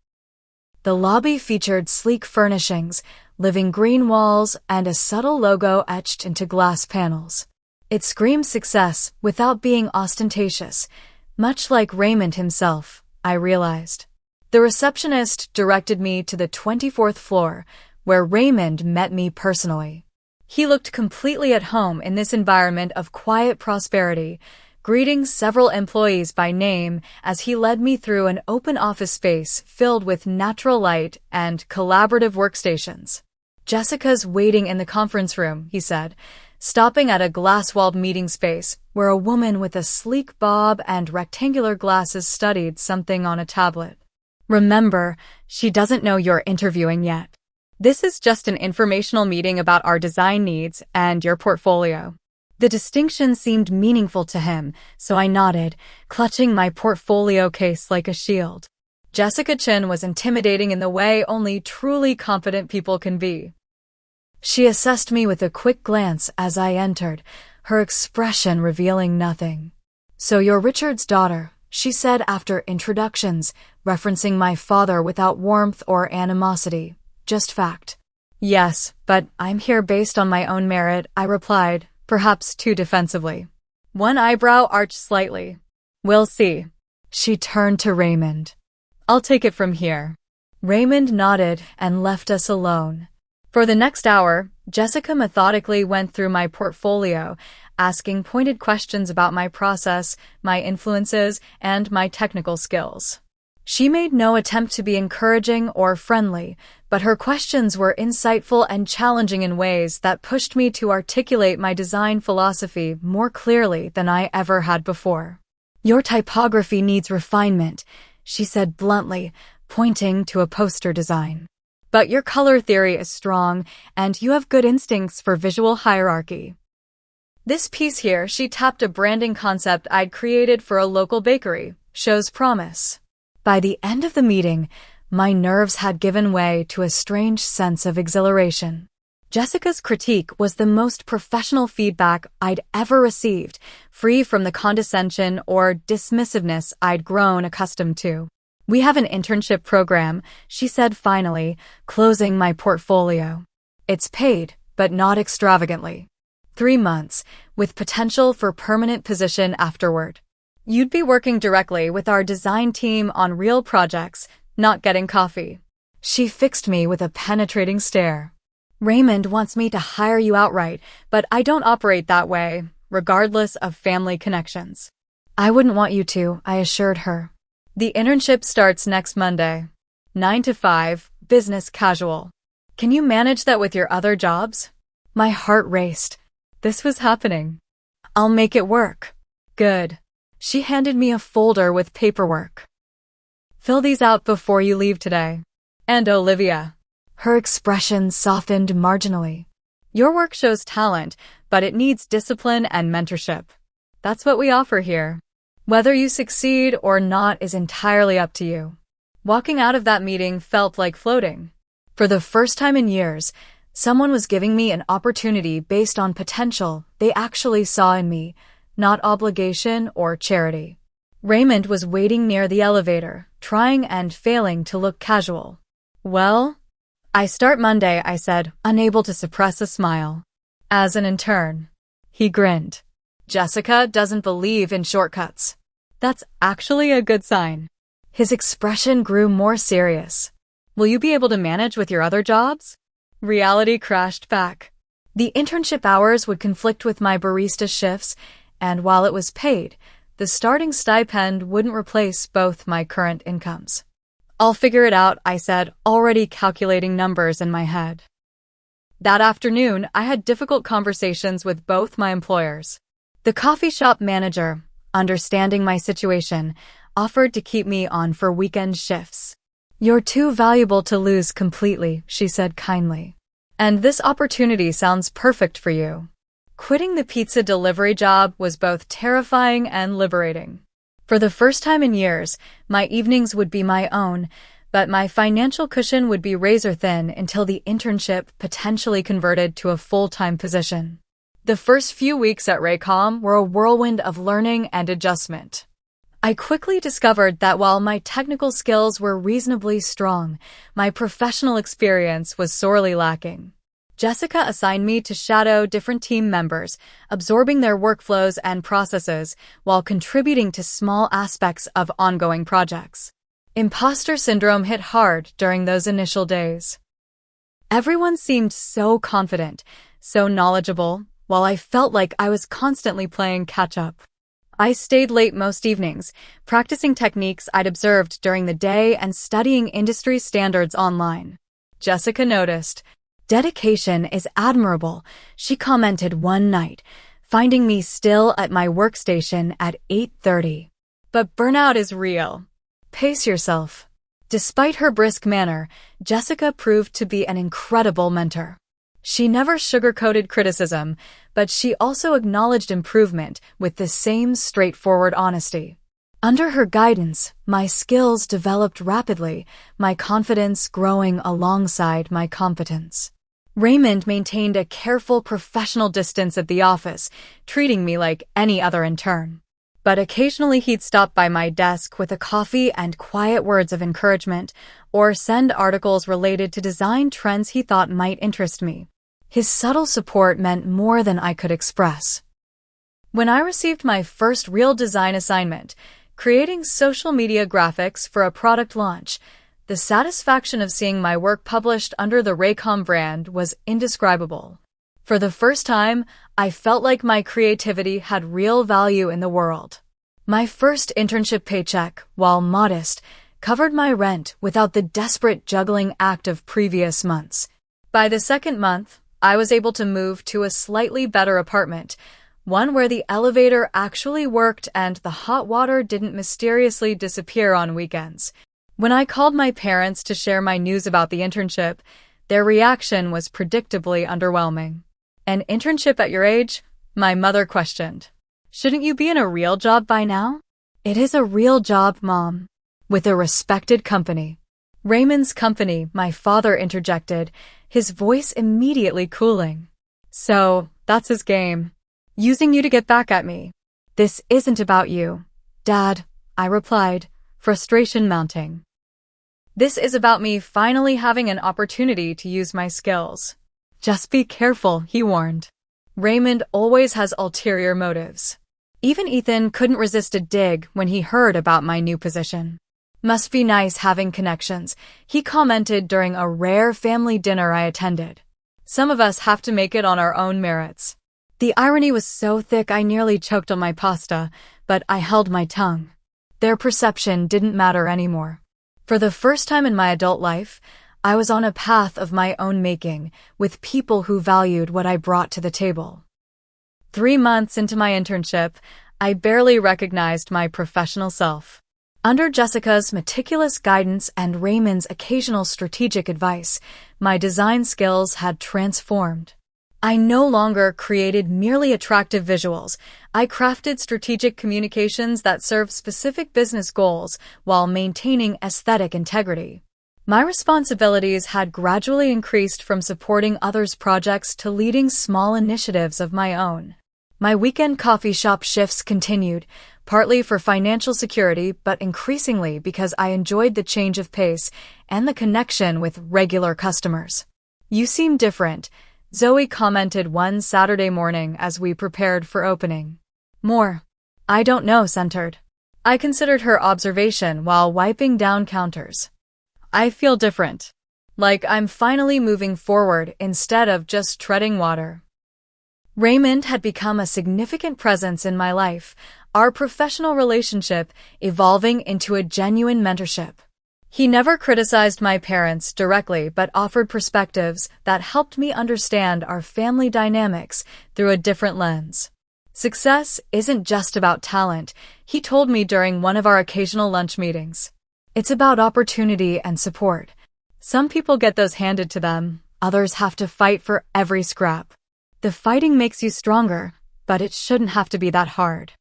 The lobby featured sleek furnishings, living green walls, and a subtle logo etched into glass panels. It screamed success without being ostentatious, much like Raymond himself, I realized. The receptionist directed me to the 24th floor, where Raymond met me personally. He looked completely at home in this environment of quiet prosperity, greeting several employees by name as he led me through an open office space filled with natural light and collaborative workstations. "Jessica's waiting in the conference room," he said, stopping at a glass-walled meeting space where a woman with a sleek bob and rectangular glasses studied something on a tablet. "Remember, she doesn't know you're interviewing yet. This is just an informational meeting about our design needs and your portfolio." The distinction seemed meaningful to him, so I nodded, clutching my portfolio case like a shield. Jessica Chen was intimidating in the way only truly confident people can be. She assessed me with a quick glance as I entered, her expression revealing nothing. "So you're Richard's daughter," she said after introductions, referencing my father without warmth or animosity, just fact. "Yes, but I'm here based on my own merit," I replied, perhaps too defensively. One eyebrow arched slightly. "We'll see." She turned to Raymond. "I'll take it from here." Raymond nodded and left us alone. For the next hour, Jessica methodically went through my portfolio, asking pointed questions about my process, my influences, and my technical skills. She made no attempt to be encouraging or friendly, but her questions were insightful and challenging in ways that pushed me to articulate my design philosophy more clearly than I ever had before. "Your typography needs refinement," she said bluntly, pointing to a poster design. "But your color theory is strong, and you have good instincts for visual hierarchy." This piece here, she tapped a branding concept I'd created for a local bakery, shows promise. By the end of the meeting, my nerves had given way to a strange sense of exhilaration. Jessica's critique was the most professional feedback I'd ever received, free from the condescension or dismissiveness I'd grown accustomed to. "We have an internship program," she said finally, closing my portfolio. "It's paid, but not extravagantly. 3 months, with potential for permanent position afterward. You'd be working directly with our design team on real projects, not getting coffee. She fixed me with a penetrating stare. Raymond wants me to hire you outright, but I don't operate that way, regardless of family connections. I wouldn't want you to, I assured her. The internship starts next Monday. 9 to 5, business casual. Can you manage that with your other jobs? My heart raced. This was happening. I'll make it work. Good. She handed me a folder with paperwork. Fill these out before you leave today. And Olivia. Her expression softened marginally. Your work shows talent, but it needs discipline and mentorship. That's what we offer here. Whether you succeed or not is entirely up to you. Walking out of that meeting felt like floating. For the first time in years, someone was giving me an opportunity based on potential they actually saw in me, not obligation or charity. Raymond was waiting near the elevator, trying and failing to look casual. Well, I start Monday, I said, unable to suppress a smile. As an intern. He grinned. Jessica doesn't believe in shortcuts. That's actually a good sign. His expression grew more serious. Will you be able to manage with your other jobs? Reality crashed back. The internship hours would conflict with my barista shifts, and while it was paid, the starting stipend wouldn't replace both my current incomes. I'll figure it out, I said, already calculating numbers in my head. That afternoon, I had difficult conversations with both my employers. The coffee shop manager, understanding my situation, offered to keep me on for weekend shifts. You're too valuable to lose completely, she said kindly. And this opportunity sounds perfect for you. Quitting the pizza delivery job was both terrifying and liberating. For the first time in years, my evenings would be my own, but my financial cushion would be razor thin until the internship potentially converted to a full-time position. The first few weeks at Raycom were a whirlwind of learning and adjustment. I quickly discovered that while my technical skills were reasonably strong, my professional experience was sorely lacking. Jessica assigned me to shadow different team members, absorbing their workflows and processes while contributing to small aspects of ongoing projects. Imposter syndrome hit hard during those initial days. Everyone seemed so confident, so knowledgeable, while I felt like I was constantly playing catch-up. I stayed late most evenings, practicing techniques I'd observed during the day and studying industry standards online. Jessica noticed. Dedication is admirable, she commented one night, finding me still at my workstation at 8:30. But burnout is real. Pace yourself. Despite her brisk manner, Jessica proved to be an incredible mentor. She never sugar-coated criticism, but she also acknowledged improvement with the same straightforward honesty. Under her guidance, my skills developed rapidly, my confidence growing alongside my competence. Raymond maintained a careful professional distance at the office, treating me like any other intern. But occasionally he'd stop by my desk with a coffee and quiet words of encouragement, or send articles related to design trends he thought might interest me. His subtle support meant more than I could express. When I received my first real design assignment, creating social media graphics for a product launch, the satisfaction of seeing my work published under the Raycom brand was indescribable. For the first time, I felt like my creativity had real value in the world. My first internship paycheck, while modest, covered my rent without the desperate juggling act of previous months. By the second month, I was able to move to a slightly better apartment, one where the elevator actually worked and the hot water didn't mysteriously disappear on weekends. When I called my parents to share my news about the internship, their reaction was predictably underwhelming. An internship at your age? My mother questioned. Shouldn't you be in a real job by now? It is a real job, Mom. With a respected company. Raymond's company, my father interjected, his voice immediately cooling. So, that's his game. Using you to get back at me. This isn't about you, Dad, I replied, frustration mounting. This is about me finally having an opportunity to use my skills. Just be careful, he warned. Raymond always has ulterior motives. Even Ethan couldn't resist a dig when he heard about my new position. Must be nice having connections, he commented during a rare family dinner I attended. Some of us have to make it on our own merits. The irony was so thick I nearly choked on my pasta, but I held my tongue. Their perception didn't matter anymore. For the first time in my adult life, I was on a path of my own making, with people who valued what I brought to the table. 3 months into my internship, I barely recognized my professional self. Under Jessica's meticulous guidance and Raymond's occasional strategic advice, my design skills had transformed. I no longer created merely attractive visuals. I crafted strategic communications that served specific business goals while maintaining aesthetic integrity. My responsibilities had gradually increased from supporting others' projects to leading small initiatives of my own. My weekend coffee shop shifts continued, partly for financial security, but increasingly because I enjoyed the change of pace and the connection with regular customers. "You seem different," Zoe commented one Saturday morning as we prepared for opening. "More. I don't know," centered. I considered her observation while wiping down counters. "I feel different. Like I'm finally moving forward instead of just treading water." Raymond had become a significant presence in my life, our professional relationship evolving into a genuine mentorship. He never criticized my parents directly but offered perspectives that helped me understand our family dynamics through a different lens. Success isn't just about talent, he told me during one of our occasional lunch meetings. It's about opportunity and support. Some people get those handed to them, others have to fight for every scrap. The fighting makes you stronger, but it shouldn't have to be that hard.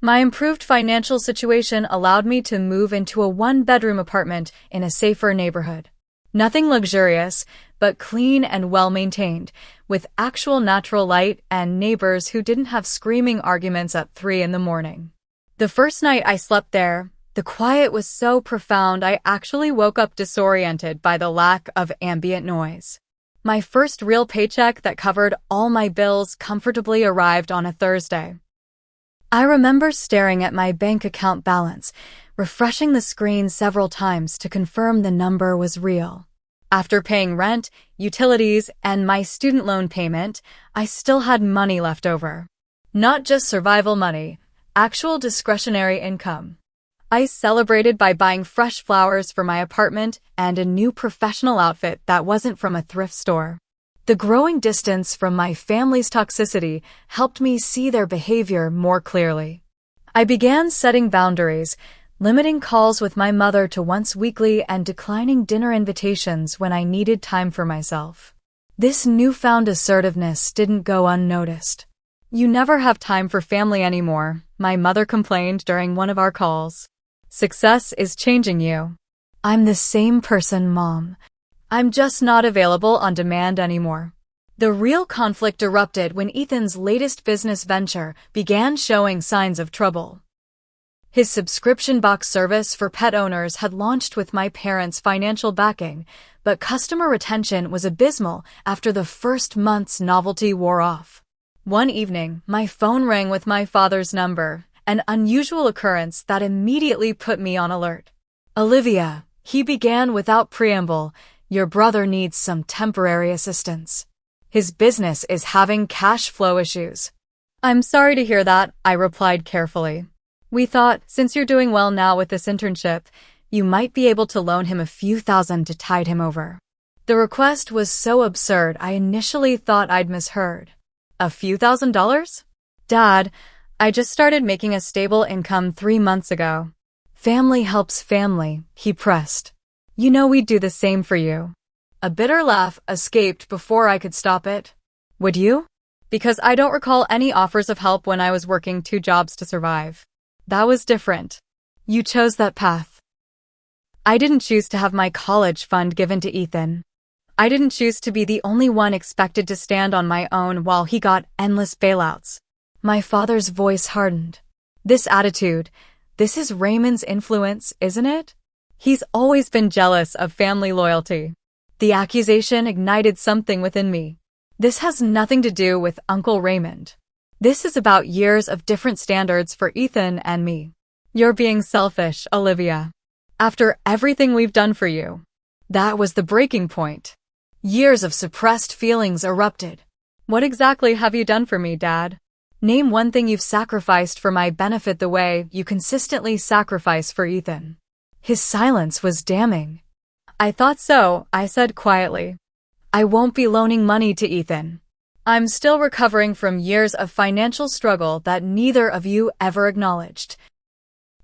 My improved financial situation allowed me to move into a one-bedroom apartment in a safer neighborhood. Nothing luxurious, but clean and well-maintained, with actual natural light and neighbors who didn't have screaming arguments at 3 a.m. The first night I slept there, the quiet was so profound I actually woke up disoriented by the lack of ambient noise. My first real paycheck that covered all my bills comfortably arrived on a Thursday. I remember staring at my bank account balance, refreshing the screen several times to confirm the number was real. After paying rent, utilities, and my student loan payment, I still had money left over. Not just survival money, actual discretionary income. I celebrated by buying fresh flowers for my apartment and a new professional outfit that wasn't from a thrift store. The growing distance from my family's toxicity helped me see their behavior more clearly. I began setting boundaries, limiting calls with my mother to once weekly and declining dinner invitations when I needed time for myself. This newfound assertiveness didn't go unnoticed. "You never have time for family anymore," my mother complained during one of our calls. "Success is changing you." "I'm the same person, Mom. I'm just not available on demand anymore." The real conflict erupted when Ethan's latest business venture began showing signs of trouble. His subscription box service for pet owners had launched with my parents' financial backing, but customer retention was abysmal after the first month's novelty wore off. One evening, my phone rang with my father's number, an unusual occurrence that immediately put me on alert. "Olivia," he began without preamble, "your brother needs some temporary assistance. His business is having cash flow issues." "I'm sorry to hear that," I replied carefully. "We thought, since you're doing well now with this internship, you might be able to loan him a few thousand to tide him over." The request was so absurd I initially thought I'd misheard. "A few $1,000s? Dad, I just started making a stable income 3 months ago." "Family helps family," he pressed. "You know we'd do the same for you." A bitter laugh escaped before I could stop it. "Would you?" "Because I don't recall any offers of help when I was working 2 jobs to survive." "That was different. You chose that path." "I didn't choose to have my college fund given to Ethan. I didn't choose to be the only one expected to stand on my own while he got endless bailouts." My father's voice hardened. "This attitude, this is Raymond's influence, isn't it? He's always been jealous of family loyalty." The accusation ignited something within me. This has nothing to do with Uncle Raymond. This is about years of different standards for Ethan and me. You're being selfish, Olivia. After everything we've done for you. That was the breaking point. Years of suppressed feelings erupted. What exactly have you done for me, Dad? Name one thing you've sacrificed for my benefit the way you consistently sacrifice for Ethan. His silence was damning. I thought so, I said quietly. I won't be loaning money to Ethan. I'm still recovering from years of financial struggle that neither of you ever acknowledged.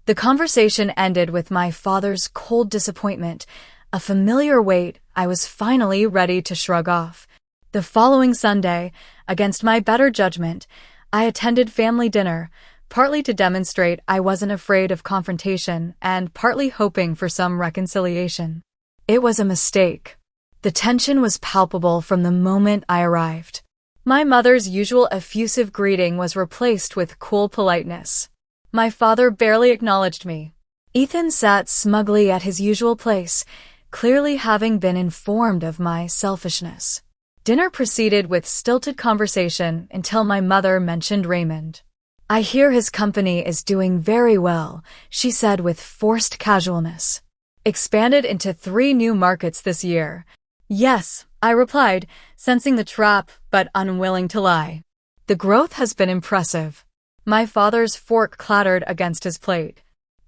The conversation ended with my father's cold disappointment, a familiar weight I was finally ready to shrug off. The following Sunday, against my better judgment, I attended family dinner, partly to demonstrate I wasn't afraid of confrontation and partly hoping for some reconciliation. It was a mistake. The tension was palpable from the moment I arrived. My mother's usual effusive greeting was replaced with cool politeness. My father barely acknowledged me. Ethan sat smugly at his usual place, clearly having been informed of my selfishness. Dinner proceeded with stilted conversation until my mother mentioned Raymond. I hear his company is doing very well, she said with forced casualness. Expanded into 3 new markets this year. Yes, I replied, sensing the trap but unwilling to lie. The growth has been impressive. My father's fork clattered against his plate.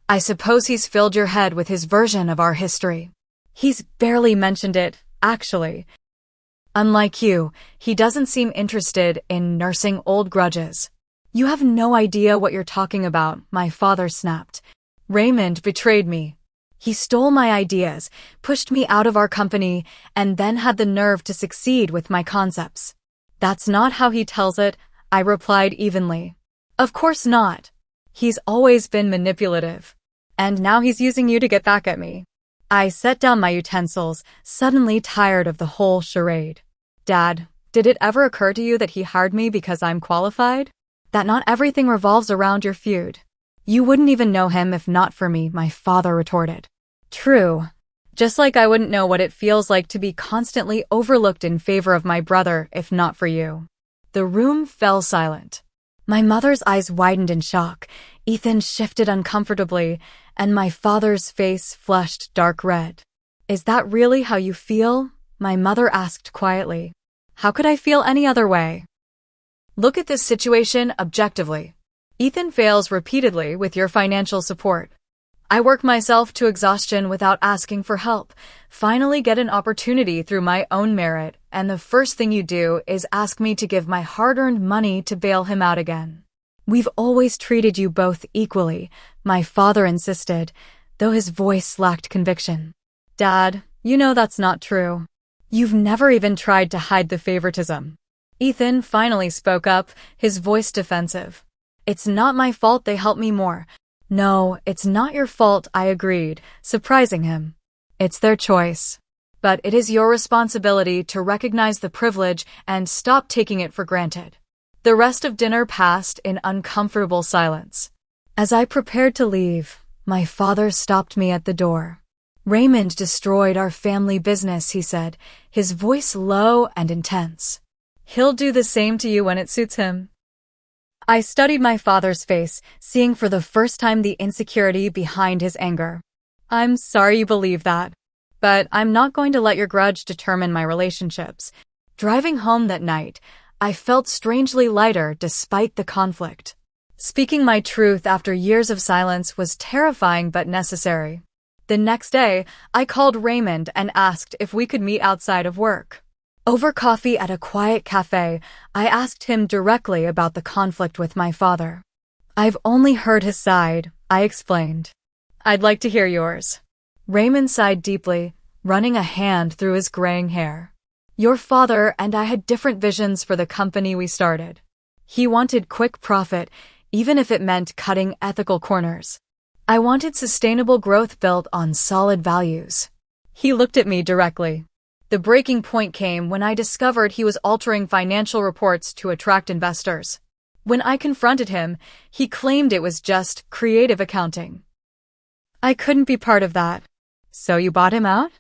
I suppose he's filled your head with his version of our history. He's barely mentioned it, actually. Unlike you, he doesn't seem interested in nursing old grudges. You have no idea what you're talking about, my father snapped. Raymond betrayed me. He stole my ideas, pushed me out of our company, and then had the nerve to succeed with my concepts. That's not how he tells it, I replied evenly. Of course not. He's always been manipulative. And now he's using you to get back at me. I set down my utensils, suddenly tired of the whole charade. Dad, did it ever occur to you that he hired me because I'm qualified? That not everything revolves around your feud? You wouldn't even know him if not for me, my father retorted. True. Just like I wouldn't know what it feels like to be constantly overlooked in favor of my brother if not for you. The room fell silent. My mother's eyes widened in shock, Ethan shifted uncomfortably, and my father's face flushed dark red. Is that really how you feel? My mother asked quietly. How could I feel any other way? Look at this situation objectively. Ethan fails repeatedly with your financial support. I work myself to exhaustion without asking for help, finally get an opportunity through my own merit, and the first thing you do is ask me to give my hard-earned money to bail him out again. We've always treated you both equally, my father insisted, though his voice lacked conviction. Dad, you know that's not true. You've never even tried to hide the favoritism. Ethan finally spoke up, his voice defensive. It's not my fault they helped me more. No, it's not your fault, I agreed, surprising him. It's their choice. But it is your responsibility to recognize the privilege and stop taking it for granted. The rest of dinner passed in uncomfortable silence. As I prepared to leave, my father stopped me at the door. Raymond destroyed our family business, he said, his voice low and intense. He'll do the same to you when it suits him. I studied my father's face, seeing for the first time the insecurity behind his anger. I'm sorry you believe that, but I'm not going to let your grudge determine my relationships. Driving home that night, I felt strangely lighter despite the conflict. Speaking my truth after years of silence was terrifying but necessary. The next day, I called Raymond and asked if we could meet outside of work. Over coffee at a quiet cafe, I asked him directly about the conflict with my father. I've only heard his side, I explained. I'd like to hear yours. Raymond sighed deeply, running a hand through his graying hair. Your father and I had different visions for the company we started. He wanted quick profit, even if it meant cutting ethical corners. I wanted sustainable growth built on solid values. He looked at me directly. The breaking point came when I discovered he was altering financial reports to attract investors. When I confronted him, he claimed it was just creative accounting. I couldn't be part of that. So you bought him out?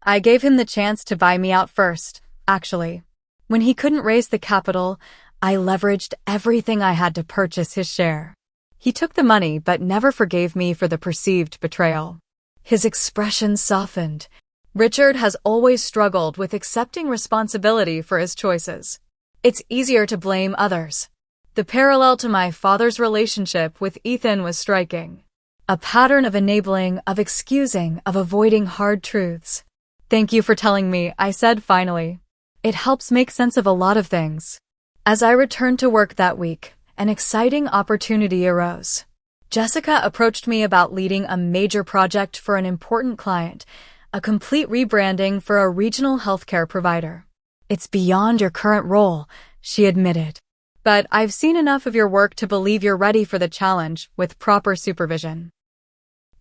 I gave him the chance to buy me out first, actually. When he couldn't raise the capital, I leveraged everything I had to purchase his share. He took the money but never forgave me for the perceived betrayal. His expression softened. Richard has always struggled with accepting responsibility for his choices. It's easier to blame others. The parallel to my father's relationship with Ethan was striking. A pattern of enabling, of excusing, of avoiding hard truths. "Thank you for telling me," I said finally. "It helps make sense of a lot of things." As I returned to work that week, an exciting opportunity arose. Jessica approached me about leading a major project for an important client, a complete rebranding for a regional healthcare provider. "It's beyond your current role," she admitted. "But I've seen enough of your work to believe you're ready for the challenge with proper supervision."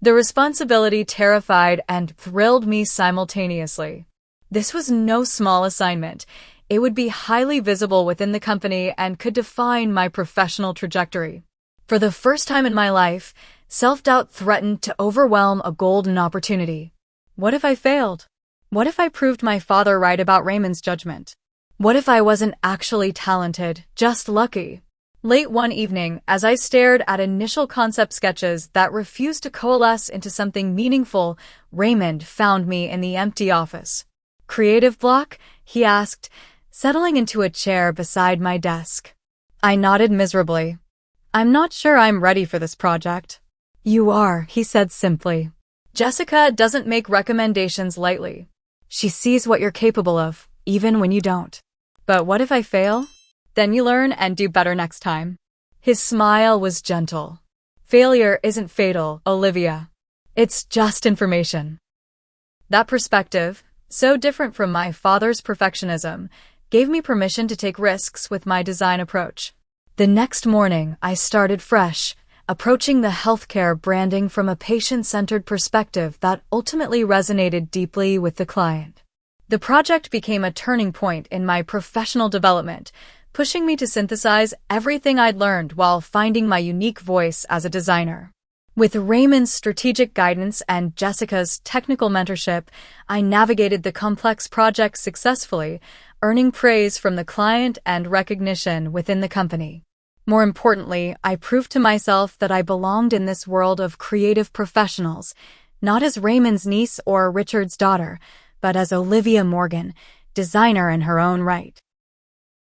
The responsibility terrified and thrilled me simultaneously. This was no small assignment. It would be highly visible within the company and could define my professional trajectory. For the first time in my life, self-doubt threatened to overwhelm a golden opportunity. What if I failed? What if I proved my father right about Raymond's judgment? What if I wasn't actually talented, just lucky? Late one evening, as I stared at initial concept sketches that refused to coalesce into something meaningful, Raymond found me in the empty office. "Creative block?" he asked, settling into a chair beside my desk. I nodded miserably. "I'm not sure I'm ready for this project." "You are," he said simply. "Jessica doesn't make recommendations lightly. She sees what you're capable of, even when you don't." "But what if I fail?" "Then you learn and do better next time." His smile was gentle. "Failure isn't fatal, Olivia. It's just information." That perspective, so different from my father's perfectionism, gave me permission to take risks with my design approach. The next morning, I started fresh, approaching the healthcare branding from a patient-centered perspective that ultimately resonated deeply with the client. The project became a turning point in my professional development, pushing me to synthesize everything I'd learned while finding my unique voice as a designer. With Raymond's strategic guidance and Jessica's technical mentorship, I navigated the complex project successfully, earning praise from the client and recognition within the company. More importantly, I proved to myself that I belonged in this world of creative professionals, not as Raymond's niece or Richard's daughter, but as Olivia Morgan, designer in her own right.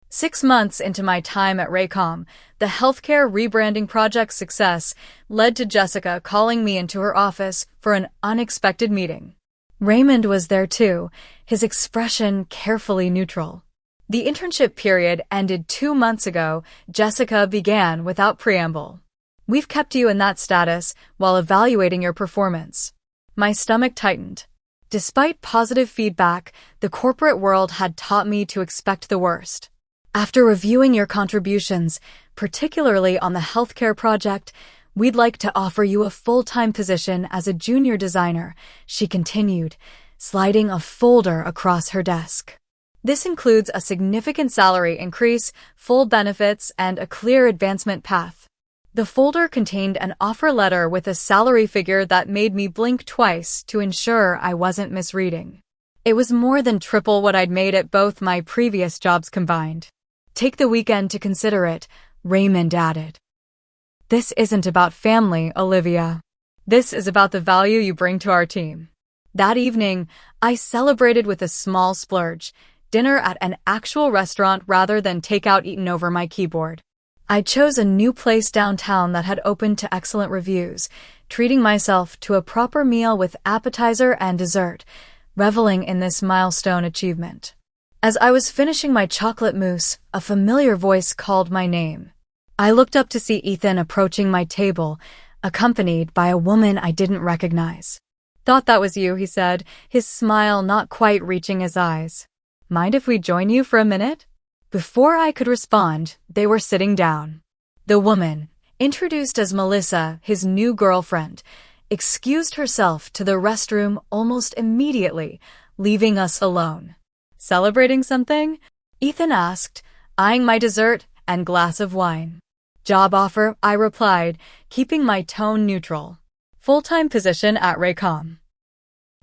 6 months into my time at Raycom, the healthcare rebranding project's success led to Jessica calling me into her office for an unexpected meeting. Raymond was there too, his expression carefully neutral. The internship period ended 2 months ago, Jessica began without preamble. "We've kept you in that status while evaluating your performance." My stomach tightened. Despite positive feedback, the corporate world had taught me to expect the worst. "After reviewing your contributions, particularly on the healthcare project, we'd like to offer you a full-time position as a junior designer," she continued, sliding a folder across her desk. "This includes a significant salary increase, full benefits, and a clear advancement path." The folder contained an offer letter with a salary figure that made me blink twice to ensure I wasn't misreading. It was more than triple what I'd made at both my previous jobs combined. "Take the weekend to consider it," Raymond added. "This isn't about family, Olivia. This is about the value you bring to our team." That evening, I celebrated with a small splurge, dinner at an actual restaurant rather than takeout eaten over my keyboard. I chose a new place downtown that had opened to excellent reviews, treating myself to a proper meal with appetizer and dessert, reveling in this milestone achievement. As I was finishing my chocolate mousse, a familiar voice called my name. I looked up to see Ethan approaching my table, accompanied by a woman I didn't recognize. "Thought that was you," he said, his smile not quite reaching his eyes. "Mind if we join you for a minute?" Before I could respond, they were sitting down. The woman, introduced as Melissa, his new girlfriend, excused herself to the restroom almost immediately, leaving us alone. "Celebrating something?" Ethan asked, eyeing my dessert and glass of wine. "Job offer," I replied, keeping my tone neutral. "Full-time position at Raycom."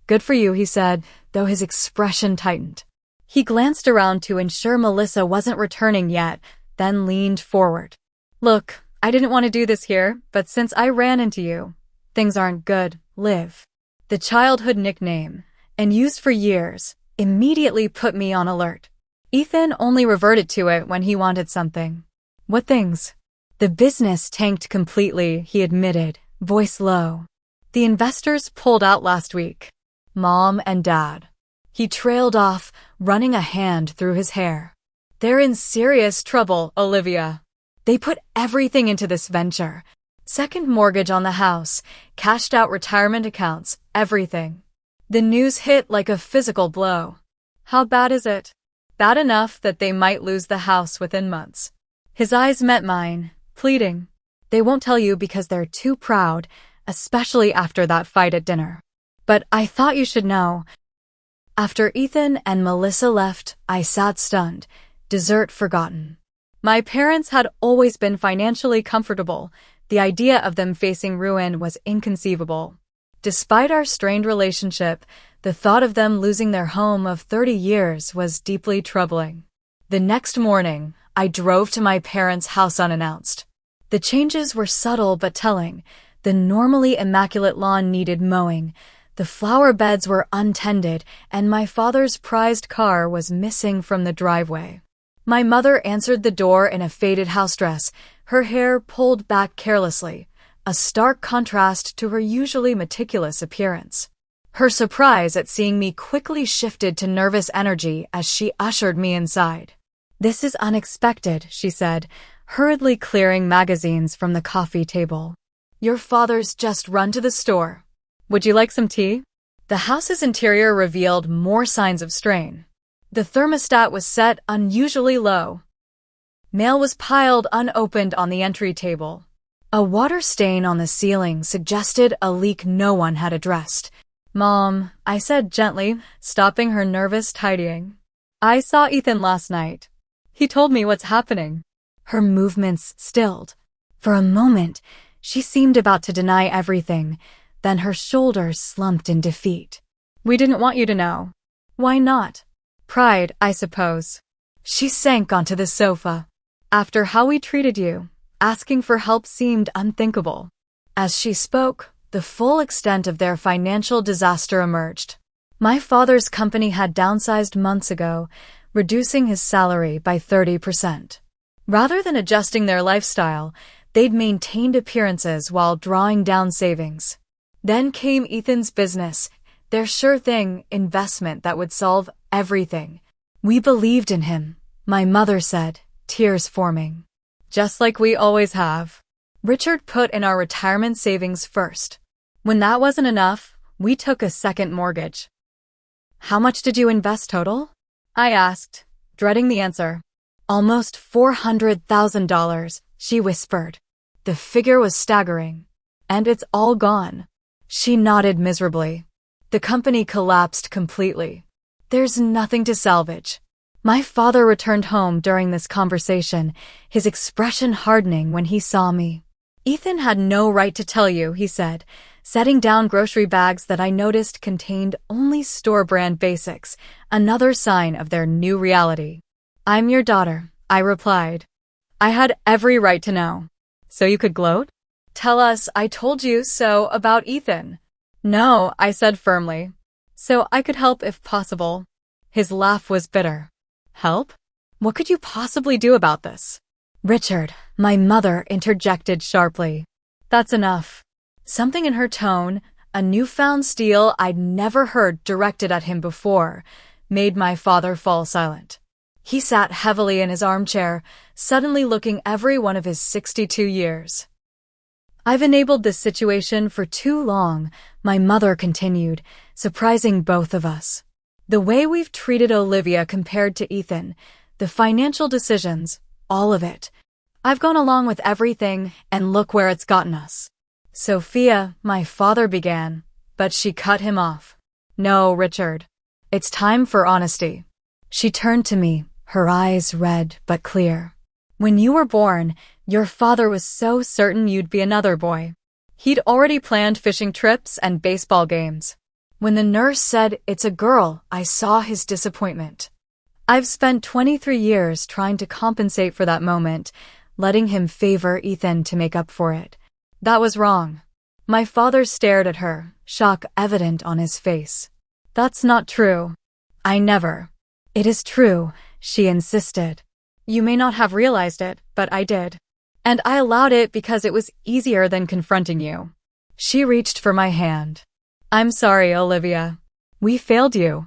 "Good for you," he said, though his expression tightened. He glanced around to ensure Melissa wasn't returning yet, then leaned forward. Look, I didn't want to do this here, but since I ran into you, things aren't good. Liv, the childhood nickname, and used for years, immediately put me on alert. Ethan only reverted to it when he wanted something. What things? The business tanked completely, he admitted, voice low. The investors pulled out last week. Mom and Dad. He trailed off, running a hand through his hair. They're in serious trouble, Olivia. They put everything into this venture. Second mortgage on the house, cashed out retirement accounts, everything. The news hit like a physical blow. How bad is it? Bad enough that they might lose the house within months. His eyes met mine, pleading. They won't tell you because they're too proud, especially after that fight at dinner. But I thought you should know. After Ethan and Melissa left, I sat stunned, dessert forgotten. My parents had always been financially comfortable. The idea of them facing ruin was inconceivable. Despite our strained relationship, the thought of them losing their home of 30 years was deeply troubling. The next morning, I drove to my parents' house unannounced. The changes were subtle but telling. The normally immaculate lawn needed mowing. The flower beds were untended, and my father's prized car was missing from the driveway. My mother answered the door in a faded house dress, her hair pulled back carelessly, a stark contrast to her usually meticulous appearance. Her surprise at seeing me quickly shifted to nervous energy as she ushered me inside. This is unexpected, she said, hurriedly clearing magazines from the coffee table. Your father's just run to the store. Would you like some tea? The house's interior revealed more signs of strain. The thermostat was set unusually low. Mail was piled unopened on the entry table. A water stain on the ceiling suggested a leak no one had addressed. Mom, I said gently, stopping her nervous tidying. I saw Ethan last night. He told me what's happening. Her movements stilled. For a moment, she seemed about to deny everything. Then her shoulders slumped in defeat. We didn't want you to know. Why not? Pride, I suppose. She sank onto the sofa. After how we treated you, asking for help seemed unthinkable. As she spoke, the full extent of their financial disaster emerged. My father's company had downsized months ago, reducing his salary by 30%. Rather than adjusting their lifestyle, they'd maintained appearances while drawing down savings. Then came Ethan's business, their sure-thing investment that would solve everything. We believed in him, my mother said, tears forming. Just like we always have. Richard put in our retirement savings first. When that wasn't enough, we took a second mortgage. How much did you invest total? I asked, dreading the answer. Almost $400,000, she whispered. The figure was staggering. And it's all gone. She nodded miserably. The company collapsed completely. There's nothing to salvage. My father returned home during this conversation, his expression hardening when he saw me. Ethan had no right to tell you, he said, setting down grocery bags that I noticed contained only store-brand basics, another sign of their new reality. I'm your daughter, I replied. I had every right to know. So you could gloat? Tell us I told you so about Ethan. No, I said firmly. So I could help if possible. His laugh was bitter. Help? What could you possibly do about this? Richard, my mother interjected sharply. That's enough. Something in her tone, a newfound steel I'd never heard directed at him before, made my father fall silent. He sat heavily in his armchair, suddenly looking every one of his 62 years. I've enabled this situation for too long, my mother continued, surprising both of us. The way we've treated Olivia compared to Ethan, the financial decisions, all of it. I've gone along with everything, and look where it's gotten us. Sophia, my father began, but she cut him off. No, Richard. It's time for honesty. She turned to me, her eyes red but clear. When you were born, your father was so certain you'd be another boy. He'd already planned fishing trips and baseball games. When the nurse said it's a girl, I saw his disappointment. I've spent 23 years trying to compensate for that moment, letting him favor Ethan to make up for it. That was wrong. My father stared at her, shock evident on his face. That's not true. I never. It is true, she insisted. You may not have realized it, but I did. And I allowed it because it was easier than confronting you. She reached for my hand. I'm sorry, Olivia. We failed you.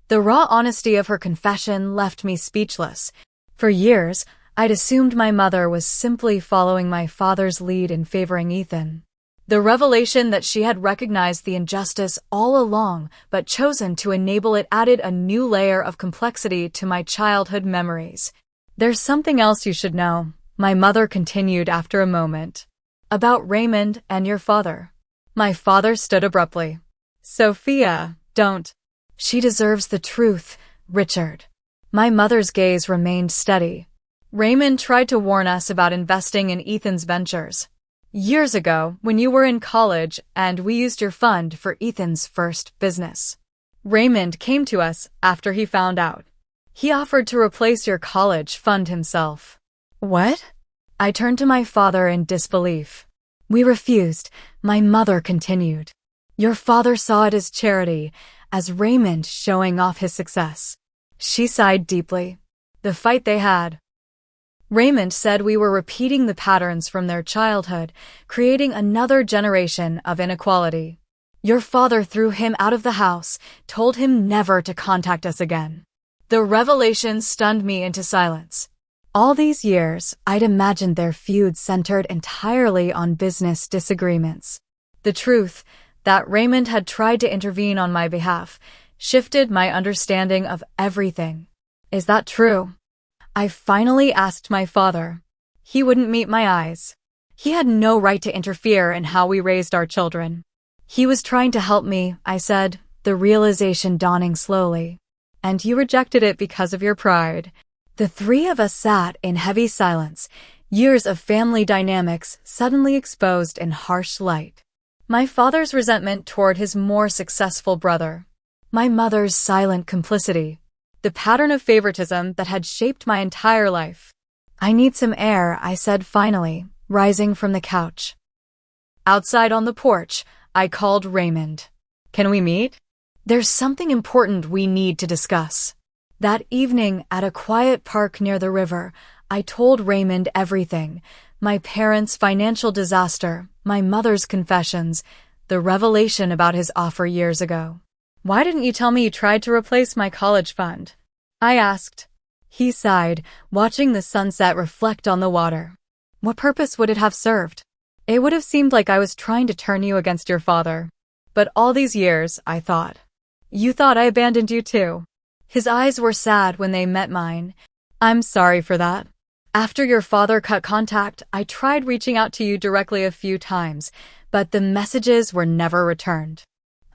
The raw honesty of her confession left me speechless. For years, I'd assumed my mother was simply following my father's lead in favoring Ethan. The revelation that she had recognized the injustice all along but chosen to enable it added a new layer of complexity to my childhood memories. There's something else you should know, my mother continued after a moment. About Raymond and your father. My father stood abruptly. Sophia, don't. She deserves the truth, Richard. My mother's gaze remained steady. Raymond tried to warn us about investing in Ethan's ventures. Years ago, when you were in college and we used your fund for Ethan's first business. Raymond came to us after he found out. He offered to replace your college fund himself. What? I turned to my father in disbelief. We refused, my mother continued. Your father saw it as charity, as Raymond showing off his success. She sighed deeply. The fight they had. Raymond said we were repeating the patterns from their childhood, creating another generation of inequality. Your father threw him out of the house, told him never to contact us again. The revelation stunned me into silence. All these years, I'd imagined their feud centered entirely on business disagreements. The truth, that Raymond had tried to intervene on my behalf, shifted my understanding of everything. Is that true? I finally asked my father. He wouldn't meet my eyes. He had no right to interfere in how we raised our children. He was trying to help me, I said, the realization dawning slowly. And you rejected it because of your pride. The three of us sat in heavy silence, years of family dynamics suddenly exposed in harsh light. My father's resentment toward his more successful brother. My mother's silent complicity. The pattern of favoritism that had shaped my entire life. I need some air, I said finally, rising from the couch. Outside on the porch, I called Raymond. Can we meet? There's something important we need to discuss. That evening, at a quiet park near the river, I told Raymond everything. My parents' financial disaster, my mother's confessions, the revelation about his offer years ago. Why didn't you tell me you tried to replace my college fund? I asked. He sighed, watching the sunset reflect on the water. What purpose would it have served? It would have seemed like I was trying to turn you against your father. But all these years, I thought. You thought I abandoned you too. His eyes were sad when they met mine. I'm sorry for that. After your father cut contact, I tried reaching out to you directly a few times, but the messages were never returned.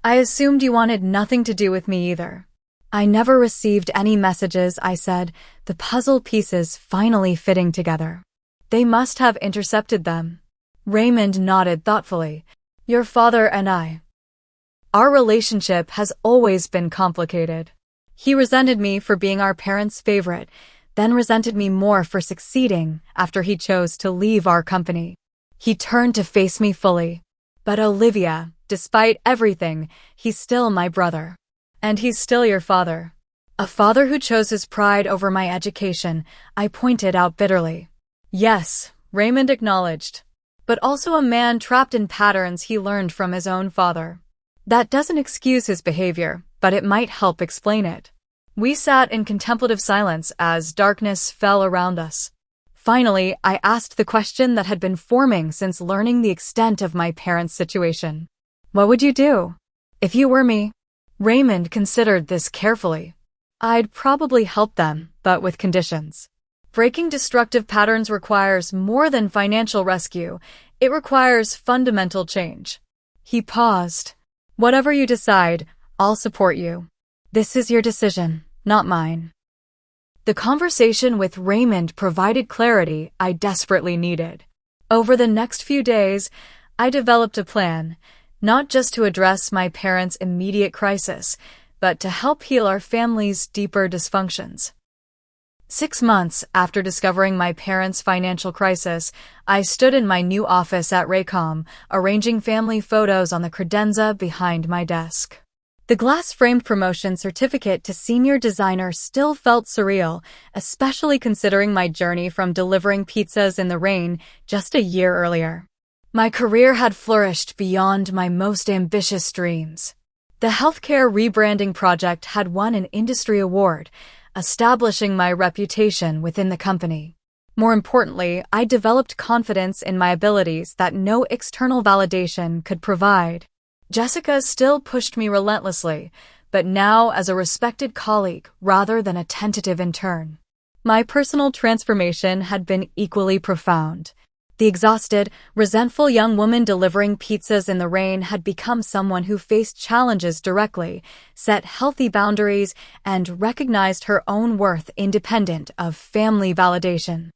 I assumed you wanted nothing to do with me either. I never received any messages, I said, the puzzle pieces finally fitting together. They must have intercepted them. Raymond nodded thoughtfully. Your father and I. Our relationship has always been complicated. He resented me for being our parents' favorite, then resented me more for succeeding after he chose to leave our company. He turned to face me fully. But Olivia, despite everything, he's still my brother. And he's still your father. A father who chose his pride over my education, I pointed out bitterly. Yes, Raymond acknowledged. But also a man trapped in patterns he learned from his own father. That doesn't excuse his behavior, but it might help explain it. We sat in contemplative silence as darkness fell around us. Finally, I asked the question that had been forming since learning the extent of my parents' situation. What would you do? If you were me? Raymond considered this carefully. I'd probably help them, but with conditions. Breaking destructive patterns requires more than financial rescue. It requires fundamental change. He paused. Whatever you decide, I'll support you. This is your decision, not mine. The conversation with Raymond provided clarity I desperately needed. Over the next few days, I developed a plan, not just to address my parents' immediate crisis, but to help heal our family's deeper dysfunctions. 6 months after discovering my parents' financial crisis, I stood in my new office at Raycom, arranging family photos on the credenza behind my desk. The glass-framed promotion certificate to senior designer still felt surreal, especially considering my journey from delivering pizzas in the rain just a year earlier. My career had flourished beyond my most ambitious dreams. The healthcare rebranding project had won an industry award, establishing my reputation within the company. More importantly, I developed confidence in my abilities that no external validation could provide. Jessica still pushed me relentlessly, but now as a respected colleague rather than a tentative intern. My personal transformation had been equally profound. The exhausted, resentful young woman delivering pizzas in the rain had become someone who faced challenges directly, set healthy boundaries, and recognized her own worth independent of family validation.